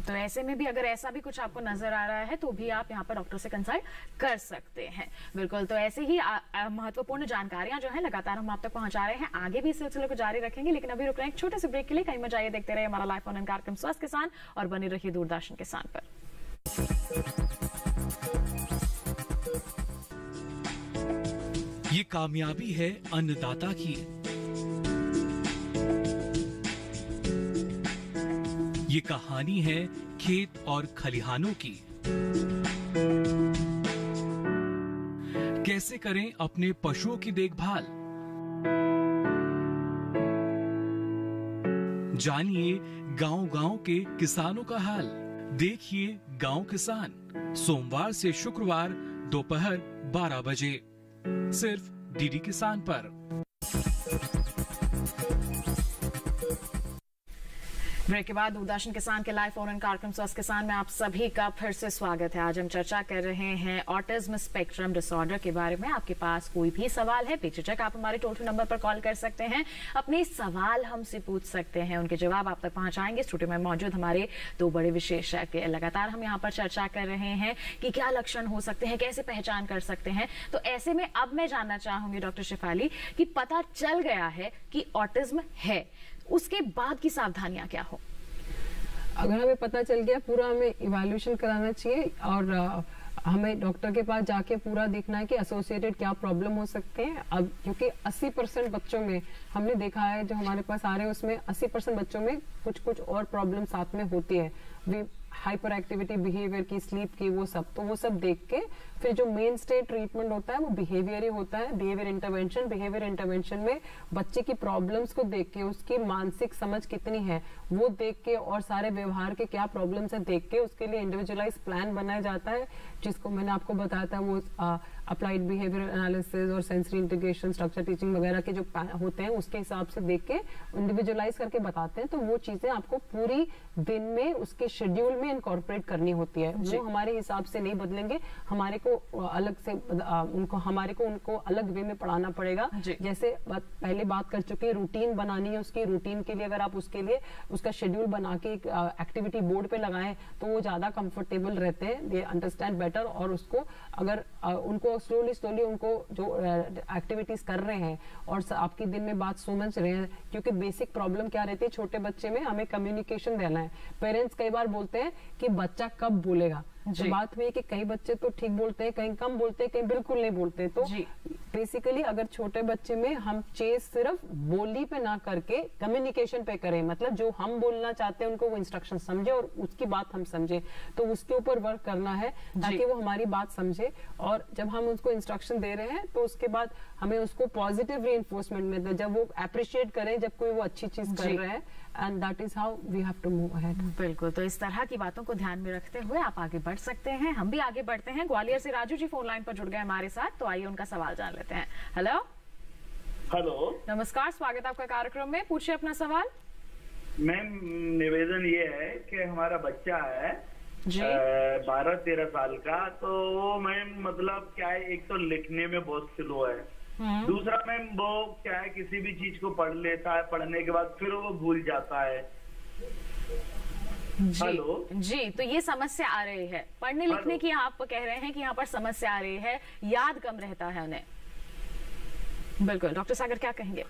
तो ऐसे में भी अगर ऐसा भी कुछ आपको नजर आ रहा है तो भी आप यहाँ पर डॉक्टर से कंसल्ट कर सकते हैं। बिल्कुल, तो ऐसे ही महत्वपूर्ण जानकारियां जो है लगातार हम आप तक पहुंचा रहे हैं, आगे भी इस सिलसिले को जारी रखेंगे। लेकिन अभी रुक रहे हैं एक छोटे से ब्रेक के लिए। कहीं मजा देखते रहे हमारा लाइव फोन इन कार्यक्रम स्वस्थ किसान, और बने रहिए दूरदर्शन किसान पर। ये कामयाबी है अन्नदाता की, ये कहानी है खेत और खलिहानों की। कैसे करें अपने पशुओं की देखभाल, जानिए गांव-गांव के किसानों का हाल। देखिए गांव किसान, सोमवार से शुक्रवार दोपहर 12 बजे सिर्फ डीडी किसान पर। ब्रेक के बाद दूरदर्शन किसान के लाइव फोन इन कार्यक्रम स्वस्थ किसान में आप सभी का फिर से स्वागत है। आज हम चर्चा कर रहे हैं ऑटिज्म स्पेक्ट्रम डिसऑर्डर के बारे में। आपके पास कोई भी सवाल है, बेझिझक आप हमारे टोल फ्री नंबर पर कॉल कर सकते हैं, अपने सवाल हमसे पूछ सकते हैं, उनके जवाब आप तक पहुंचाएंगे। स्टूडियो में मौजूद हमारे 2 बड़े विशेषज्ञ लगातार हम यहाँ पर चर्चा कर रहे हैं कि क्या लक्षण हो सकते हैं, कैसे पहचान कर सकते हैं। तो ऐसे में अब मैं जानना चाहूंगी डॉक्टर शेफाली कि पता चल गया है कि ऑटिज्म है, उसके बाद की सावधानियां क्या हो? अगर हमें पता चल गया, पूरा हमें इवैल्यूएशन कराना चाहिए और हमें डॉक्टर के पास जाके पूरा देखना है कि एसोसिएटेड क्या प्रॉब्लम हो सकते हैं। अब क्योंकि 80% बच्चों में हमने देखा है, जो हमारे पास आ रहे हैं उसमें 80% बच्चों में कुछ और प्रॉब्लम साथ में होती है। वी हाइपर एक्टिविटी बिहेवियर की, स्लीप की, वो सब देख के फिर जो मेन स्टे ट्रीटमेंट होता है वो बिहेवियर ही होता है, बिहेवियर इंटरवेंशन में बच्चे की प्रॉब्लम्स को देख के, उसकी मानसिक समझ कितनी है वो देख के और सारे व्यवहार के क्या प्रॉब्लम्स है देख के उसके लिए इंडिविजुअलाइज प्लान बनाया जाता है, जिसको मैंने आपको बताया था वो अप्लाइड बिहेवियर एनालिसिस और सेंसरी इंटीग्रेशन, स्ट्रक्चर टीचिंग वगैरह के जो होते हैं उसके हिसाब से देख के इंडिविजुअलाइज करके बताते हैं। तो वो चीजें आपको पूरी दिन में उसके शेड्यूल में इनकॉर्पोरेट करनी होती है, वो हमारे हिसाब से नहीं बदलेंगे, हमारे को अलग से उनको अलग वे में पढ़ाना पड़ेगा। जैसे पहले बात कर चुके हैं, रूटीन बनानी है उसकी, रूटीन के लिए अगर आप उसके लिए उसका शेड्यूल बना के एक एक्टिविटी बोर्ड पे लगाएं तो वो ज्यादा कंफर्टेबल रहते हैं, दे अंडरस्टैंड बेटर। और उसको अगर उनको स्लोली उनको जो एक्टिविटीज कर रहे हैं और आपकी दिन में बात समझ रहे हैं, क्योंकि बेसिक प्रॉब्लम क्या रहती है छोटे बच्चे में, हमें कम्युनिकेशन देना है। पेरेंट्स कई बार बोलते हैं कि बच्चा कब बोलेगा, तो बात हुई है कि कई बच्चे तो ठीक बोलते हैं, कहीं कम बोलते हैं, कहीं बिल्कुल नहीं बोलते। तो बेसिकली अगर छोटे बच्चे में हम चेज सिर्फ बोली पे ना करके कम्युनिकेशन पे करें, मतलब जो हम बोलना चाहते हैं उनको वो इंस्ट्रक्शन समझे और उसकी बात हम समझे, तो उसके ऊपर वर्क करना है ताकि वो हमारी बात समझे। और जब हम उसको इंस्ट्रक्शन दे रहे हैं तो उसके बाद हमें उसको पॉजिटिव रीइंफोर्समेंट मिलता है, जब वो अप्रिशिएट करें जब कोई वो अच्छी चीज कर रहे हैं, and that is how we have to move ahead. बिल्कुल, तो इस तरह की बातों को ध्यान में रखते हुए आप आगे बढ़ सकते हैं, हम भी आगे बढ़ते हैं। ग्वालियर से राजू जी फोन लाइन पर जुड़ गए हमारे साथ, तो आइए उनका सवाल जान लेते हैं। हेलो, नमस्कार, स्वागत है आपका कार्यक्रम में, पूछिए अपना सवाल। मैम निवेदन ये है कि हमारा बच्चा है 12-13 साल का, तो वो मैम मतलब क्या है, एक तो लिखने में बहुत स्लो है, दूसरा मैम वो क्या है किसी भी चीज को पढ़ लेता है, पढ़ने के बाद फिर वो भूल जाता है। जी, तो ये समस्या आ रही है पढ़ने लिखने की, आप कह रहे हैं कि यहाँ पर समस्या आ रही है, याद कम रहता है उन्हें। बिल्कुल, डॉक्टर सागर क्या कहेंगे?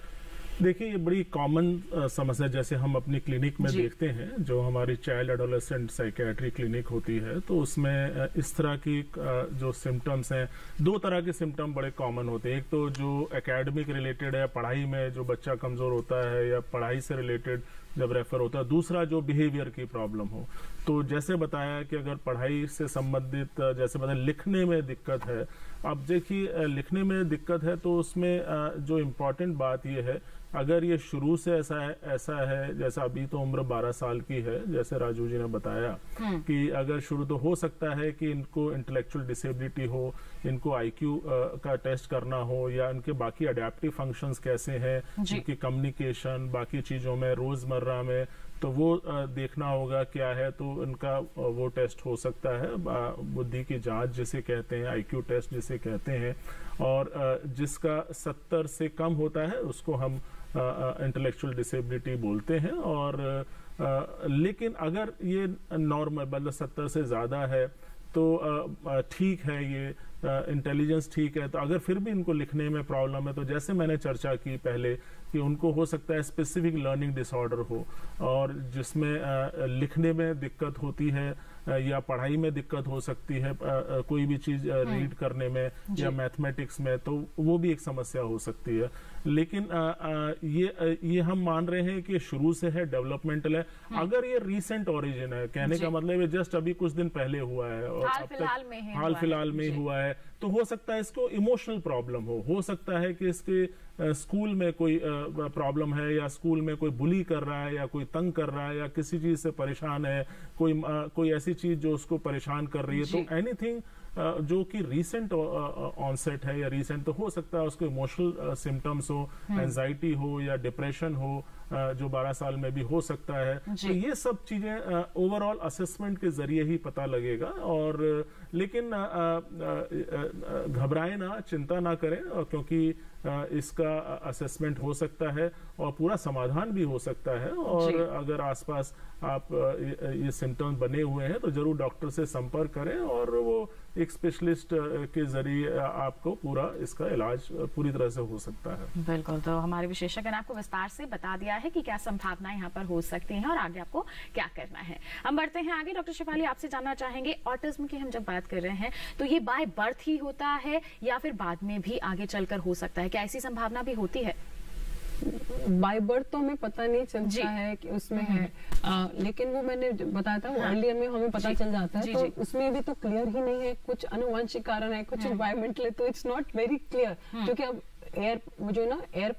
देखिए, ये बड़ी कॉमन समस्या, जैसे हम अपनी क्लिनिक में देखते हैं, जो हमारी चाइल्ड एडोलेसेंट साइकियाट्री क्लिनिक होती है, तो उसमें इस तरह की जो सिम्टम्स हैं, 2 तरह के सिम्टम बड़े कॉमन होते हैं। एक तो जो एकेडमिक रिलेटेड है, पढ़ाई में जो बच्चा कमजोर होता है या पढ़ाई से रिलेटेड जब रेफर होता है, दूसरा जो बिहेवियर की प्रॉब्लम हो। तो जैसे बताया कि अगर पढ़ाई से संबंधित, जैसे बताया लिखने में दिक्कत है, अब देखिए लिखने में दिक्कत है तो उसमें जो इम्पोर्टेंट बात यह है, अगर ये शुरू से ऐसा है जैसा अभी तो उम्र 12 साल की है, जैसे राजू जी ने बताया कि अगर शुरू तो हो सकता है कि इनको इंटेलेक्चुअल डिसेबिलिटी हो, इनको आईक्यू का टेस्ट करना हो, या इनके बाकी अडेप्टिव फंक्शंस कैसे हैं, इनकी कम्युनिकेशन, बाकी चीजों में, रोजमर्रा में, तो वो देखना होगा क्या है, तो उनका वो टेस्ट हो सकता है, बुद्धि की जांच जिसे कहते हैं, आईक्यू टेस्ट जिसे कहते हैं, और जिसका 70 से कम होता है उसको हम इंटेलेक्चुअल डिसेबिलिटी बोलते हैं। और लेकिन अगर ये नॉर्मल मतलब 70 से ज्यादा है तो ठीक है, ये इंटेलिजेंस ठीक है, तो अगर फिर भी इनको लिखने में प्रॉब्लम है, तो जैसे मैंने चर्चा की पहले कि उनको हो सकता है स्पेसिफिक लर्निंग डिसऑर्डर हो, और जिसमें लिखने में दिक्कत होती है या पढ़ाई में दिक्कत हो सकती है, कोई भी चीज रीड करने में या मैथमेटिक्स में, तो वो भी एक समस्या हो सकती है। लेकिन ये हम मान रहे हैं कि शुरू से है, डेवलपमेंटल है। अगर ये रीसेंट ओरिजिन है, कहने का मतलब है जस्ट अभी कुछ दिन पहले हुआ है और हाल फिलहाल में हुआ है, तो हो सकता है इसको इमोशनल प्रॉब्लम हो सकता है कि इसके स्कूल में कोई प्रॉब्लम है, या स्कूल में कोई बुली कर रहा है, या कोई तंग कर रहा है, या किसी चीज से परेशान है, कोई ऐसी चीज जो उसको परेशान कर रही है, तो एनीथिंग जो कि रीसेंट ऑनसेट है या रीसेंट, तो हो सकता है उसको इमोशनल सिम्टम्स हो, एंजाइटी हो या डिप्रेशन हो, जो 12 साल में भी हो सकता है। तो ये सब चीजें ओवरऑल असेसमेंट के जरिए ही पता लगेगा। और लेकिन घबराएं ना, चिंता ना करें, क्योंकि इसका असेसमेंट हो सकता है और पूरा समाधान भी हो सकता है। और अगर आसपास आप ये सिम्टम्स बने हुए हैं तो जरूर डॉक्टर से संपर्क करें, और वो एक स्पेशलिस्ट के जरिए आपको पूरा इसका इलाज पूरी तरह से हो सकता है। बिल्कुल, तो हमारे विशेषज्ञ ने आपको विस्तार से बता दिया है कि क्या संभावनाएं यहाँ पर हो सकती हैं और आगे आपको क्या करना है। हम बढ़ते हैं आगे। डॉक्टर शिफाली, आपसे जानना चाहेंगे, ऑटिज्म की हम जब बात कर रहे हैं तो ये बाय बर्थ ही होता है या फिर बाद में भी आगे चलकर हो सकता है, क्या ऐसी संभावना भी होती है? बाय बर्थ तो हमें पता नहीं चलता है कि उसमें है, लेकिन वो मैंने बताया था वो अर्लियर में हमें पता चल जाता है, तो उसमें भी तो क्लियर ही नहीं है, कुछ आनुवंशिक कारण है, कुछ एनवायरमेंटल, तो इट्स नॉट वेरी क्लियर, क्योंकि अब एयर जो ना एयर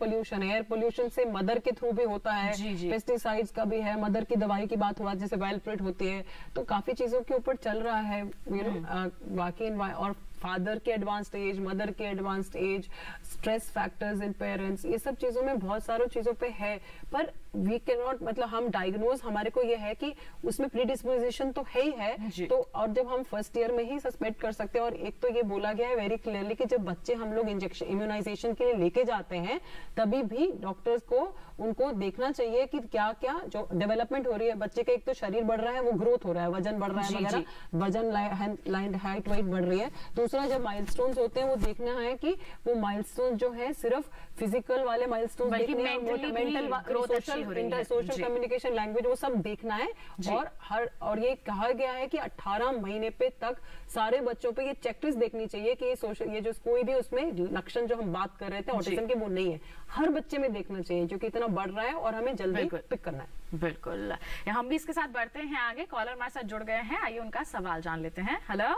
पोल्यूशन से मदर के थ्रू भी होता है, पेस्टिसाइड्स का भी है, मदर की दवाई की बात हुआ जैसे वेलप्रेट होती है, तो काफी चीजों के ऊपर चल रहा है बाकी, और फादर के एडवांस्ड एज, मदर के advanced age, stress factors in parents, ये सब चीजों में बहुत सारी चीजों पे है, पर वी कैन नॉट, मतलब हम डायग्नोज, हमारे को ये है कि उसमें प्रीडिस्पोजिशन तो है ही है, तो और जब हम फर्स्ट ईयर में ही सस्पेक्ट कर सकते हैं, और एक तो ये बोला गया है वेरी क्लियरली कि जब बच्चे हम लोग इंजेक्शन इम्यूनाइजेशन के लिए लेके जाते हैं तभी भी डॉक्टर्स को उनको देखना चाहिए कि क्या क्या जो डेवलपमेंट हो रही है बच्चे का, एक तो शरीर बढ़ रहा है, वो ग्रोथ हो रहा है, वजन बढ़ रहा है वगैरह, वजन हाइट वाइट बढ़ रही है। दूसरा जब माइलस्टोन्स होते हैं वो देखना है कि वो माइलस्टोन जो है सिर्फ फिजिकल वाले माइलस्टोन देखने हैं, मेंटल सोशल कम्युनिकेशन लैंग्वेज वो सब देखना है, और ये कहा गया है कि 18 महीने पे तक सारे बच्चों पे ये चेकलिस्ट देखनी चाहिए कि ये जो कोई भी उसमें लक्षण जो हम बात कर रहे थे ऑटिज्म के वो नहीं है, हर बच्चे में देखना चाहिए जो कि इतना बढ़ रहा है और हमें जल्दी पिक करना है। बिल्कुल, हम भी इसके साथ बढ़ते हैं आगे, कॉलर हमारे साथ जुड़ गए हैं, आइए उनका सवाल जान लेते हैं। हेलो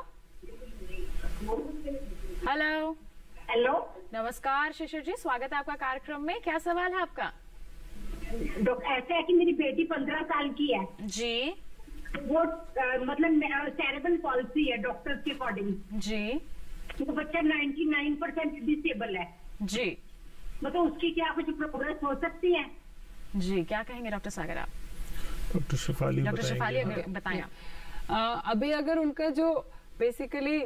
हेलो हेलो, नमस्कार शिशिर जी, स्वागत है आपका कार्यक्रम में, क्या सवाल है आपका? ऐसा है कि मेरी बेटी 15 साल की है जी, वो मतलब सेरेब्रल पॉलिसी है डॉक्टर्स के अकॉर्डिंग जी, वो बच्चा 99% डिसेबल है जी, मतलब उसकी क्या कुछ प्रोग्रेस हो सकती है जी? क्या कहेंगे डॉक्टर सागर आप? डॉक्टर शिफाली बताएं। अभी अगर उनका जो बेसिकली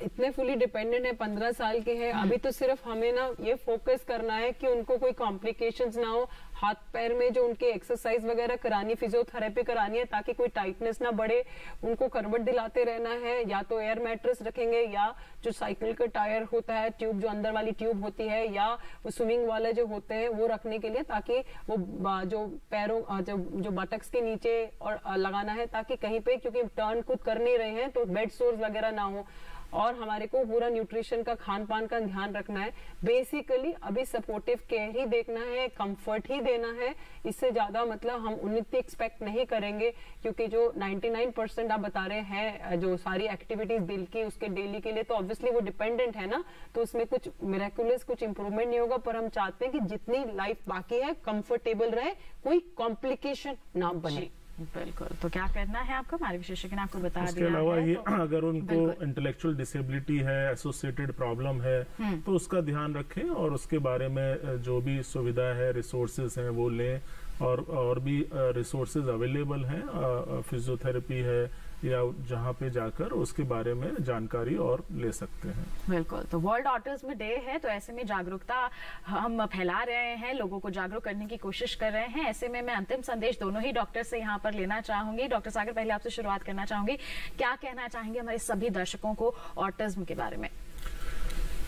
इतने फुली डिपेंडेंट है, 15 साल के हैं, अभी तो सिर्फ हमें ना ये फोकस करना है कि उनको कोई कॉम्प्लिकेशंस ना हो, हाथ पैर में जो उनके एक्सरसाइज वगैरह करानी, फिजियोथेरेपी करानी है ताकि कोई टाइटनेस ना बढ़े, उनको करवट दिलाते रहना है, या तो एयर मैट्रेस रखेंगे या जो साइकिल का टायर होता है, ट्यूब जो अंदर वाली ट्यूब होती है, या वो स्विमिंग वाले जो होते हैं वो रखने के लिए, ताकि वो जो पैरों जो बटक्स के नीचे और लगाना है ताकि कहीं पे, क्योंकि टर्न खुद कर नहीं रहे हैं तो बेड सोर्स वगैरह ना हो, और हमारे को पूरा न्यूट्रिशन का, खान पान का ध्यान रखना है। बेसिकली अभी सपोर्टिव केयर ही देखना है, कंफर्ट ही देना है, इससे ज्यादा मतलब हम उन्नति एक्सपेक्ट नहीं करेंगे, क्योंकि जो 99% आप बता रहे हैं जो सारी एक्टिविटीज दिल की उसके डेली के लिए, तो ऑब्वियसली वो डिपेंडेंट है ना, तो उसमें कुछ मिरेकुलस कुछ इंप्रूवमेंट नहीं होगा, पर हम चाहते हैं कि जितनी लाइफ बाकी है कंफर्टेबल रहे, कोई कॉम्प्लिकेशन ना बने। बिल्कुल, तो क्या करना है आपको? हमारे विशेषज्ञ ने आपको बता दिया। इसके अलावा ये अगर उनको इंटेलेक्चुअल डिसेबिलिटी है, एसोसिएटेड प्रॉब्लम है, तो उसका ध्यान रखें और उसके बारे में जो भी सुविधा है, रिसोर्सेज हैं वो लें, और भी रिसोर्सेज अवेलेबल हैं, फिजियोथेरेपी है या जहाँ पे जाकर उसके बारे में जानकारी और ले सकते हैं। बिल्कुल, तो वर्ल्ड ऑटिज्म डे है, तो ऐसे में जागरूकता हम फैला रहे हैं, लोगों को जागरूक करने की कोशिश कर रहे हैं। ऐसे में मैं अंतिम संदेश दोनों ही डॉक्टर से यहाँ पर लेना चाहूंगी। डॉक्टर सागर, पहले आपसे शुरुआत करना चाहूंगी, क्या कहना चाहेंगे हमारे सभी दर्शकों को ऑटिज्म के बारे में?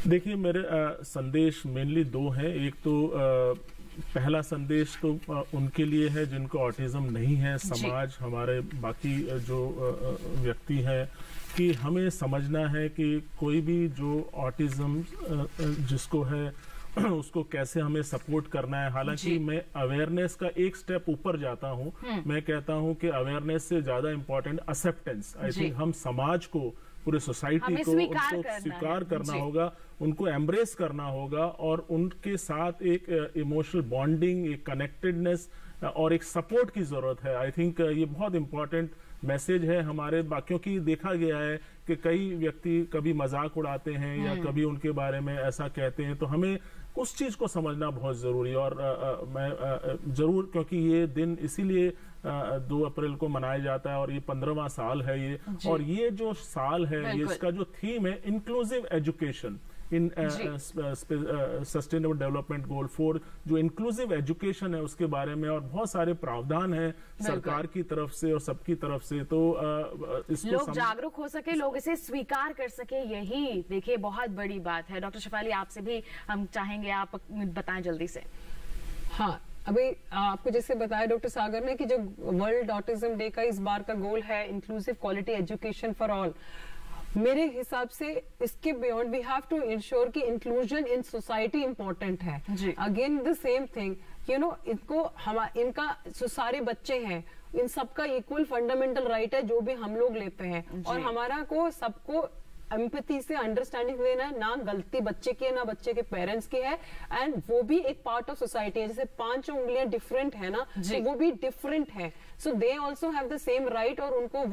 देखिए, मेरे संदेश मेनली दो हैं। एक तो पहला संदेश तो उनके लिए है जिनको ऑटिज्म नहीं है, समाज, हमारे बाकी जो व्यक्ति हैं, कि हमें समझना है कि कोई भी जो ऑटिज्म जिसको है उसको कैसे हमें सपोर्ट करना है। हालांकि मैं अवेयरनेस का एक स्टेप ऊपर जाता हूं, मैं कहता हूं कि अवेयरनेस से ज्यादा इंपॉर्टेंट एक्सेप्टेंस। आई थिंक हम समाज को, पूरे सोसाइटी को उनको स्वीकार करना होगा, उनको एम्ब्रेस करना होगा, और उनके साथ एक इमोशनल बॉन्डिंग, एक कनेक्टेडनेस और एक सपोर्ट की जरूरत है। आई थिंक ये बहुत इंपॉर्टेंट मैसेज है हमारे, क्योंकि देखा गया है कि कई व्यक्ति कभी मजाक उड़ाते हैं या कभी उनके बारे में ऐसा कहते हैं, तो हमें उस चीज को समझना बहुत जरूरी है। और मैं जरूर, क्योंकि ये दिन इसीलिए 2 अप्रैल को मनाया जाता है और ये 15वां साल है ये, और ये जो साल है ये, इसका जो थीम है inclusive education in sustainable development goal 4, जो इंक्लूसिव एजुकेशन है उसके बारे में, और बहुत सारे प्रावधान है सरकार की तरफ से और सबकी तरफ से, तो इसको लोग जागरूक हो सके, लोग इसे स्वीकार कर सके, यही देखिए बहुत बड़ी बात है। डॉक्टर शिफाली, आपसे भी हम चाहेंगे आप बताएं जल्दी से। हाँ, अभी आपको जैसे बताया डॉक्टर सागर ने कि जो वर्ल्ड ऑटिज्म डे का इस बार का गोल है inclusive quality education for all, मेरे हिसाब से इसके beyond we have to ensure कि इंक्लूजन इन सोसाइटी इम्पोर्टेंट है। Again the same thing, you know, इनका जो सारे बच्चे हैं इन सबका इक्वल फंडामेंटल राइट है जो भी हम लोग लेते हैं, और हमारा को सबको एम्पैथी से अंडरस्टैंडिंग देना, ना गलती बच्चे की है ना बच्चे के पेरेंट्स की है, एंड वो भी एक पार्ट ऑफ सोसाइटी है। जैसे 5 उंगलियां डिफरेंट है ना, तो वो भी डिफरेंट है, so they also have the same right, और उनको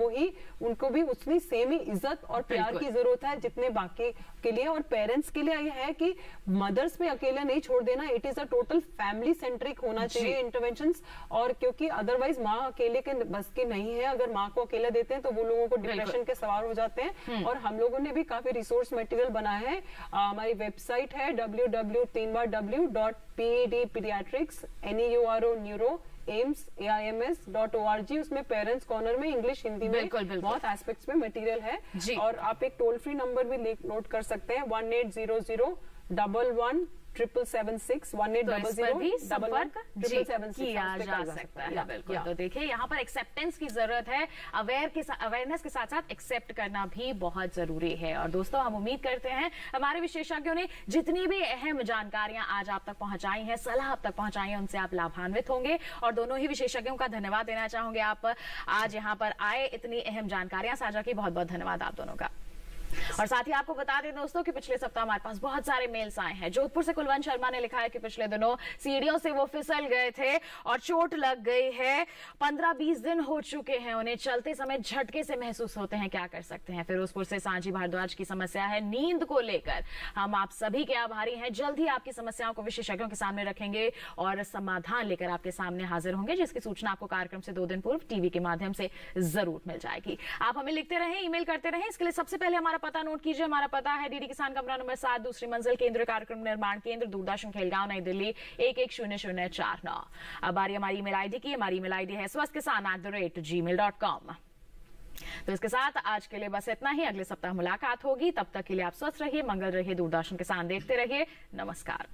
भी उतनी सेम ही इज्जत और प्यार की जरूरत है जितने बाकी के लिए। और पेरेंट्स के लिए यह है कि मदर्स पे अकेला नहीं छोड़ देना, it is a total family centric होना चाहिए इंटरवेंशंस, और क्योंकि अदरवाइज माँ अकेले के बस की नहीं है, अगर माँ को अकेला देते हैं तो वो लोगों को डिप्रेशन के सवार हो जाते हैं। और हम लोगों ने भी काफी रिसोर्स मटेरियल बनाया है, हमारी वेबसाइट है www.pedpediatrics.neuro.aims.org, उसमें पेरेंट्स कॉर्नर में इंग्लिश हिंदी में बहुत एस्पेक्ट्स में मटेरियल है। और आप एक टोल फ्री नंबर भी नोट कर सकते हैं 1800-11-776 1800-11-776 किया जा सकता है। बिल्कुल, तो देखिए यहाँ पर एक्सेप्टेंस की जरूरत है, अवेयरनेस के साथ साथ एक्सेप्ट करना भी बहुत जरूरी है। और दोस्तों, हम उम्मीद करते हैं हमारे विशेषज्ञों ने जितनी भी अहम जानकारियां आज आप तक पहुंचाई हैं, सलाह आप तक पहुंचाई है, उनसे आप लाभान्वित होंगे। और दोनों ही विशेषज्ञों का धन्यवाद देना चाहूंगे, आप आज यहाँ पर आए, इतनी अहम जानकारियां साझा की, बहुत बहुत धन्यवाद आप दोनों का। और साथ ही आपको बता दें दोस्तों कि पिछले सप्ताह हमारे पास बहुत सारे मेल्स आए हैं। जोधपुर से कुलवंत शर्मा ने लिखा है कि पिछले दिनों सीढ़ियों से वो फिसल गए थे और चोट लग गई है, 15-20 दिन हो चुके हैं, उन्हें चलते समय झटके से महसूस होते हैं, क्या कर सकते हैं। फिरोजपुर से सांझी भारद्वाज की समस्या है नींद को लेकर, हम आप सभी के आभारी हैं, जल्द ही आपकी समस्याओं को विशेषज्ञों के सामने रखेंगे और समाधान लेकर आपके सामने हाजिर होंगे, जिसकी सूचना आपको कार्यक्रम से 2 दिन पूर्व टीवी के माध्यम से जरूर मिल जाएगी। आप हमें लिखते रहें, ईमेल करते रहें। इसके लिए सबसे पहले हमारा पता नोट कीजिए। हमारा पता है डीडी किसान कमरा नंबर 7, दूसरी मंजिल, केंद्रीय कार्यक्रम निर्माण केंद्र, दूरदर्शन खेलगांव, नई दिल्ली 110049। अब बारी हमारी ईमेल आईडी की। हमारी ईमेल आईडी है swasthkisan@gmail.com। तो इसके साथ आज के लिए बस इतना ही। अगले सप्ताह मुलाकात होगी, तब तक के लिए आप स्वस्थ रहिए, मंगल रहिए, दूरदर्शन किसान देखते रहिए। नमस्कार।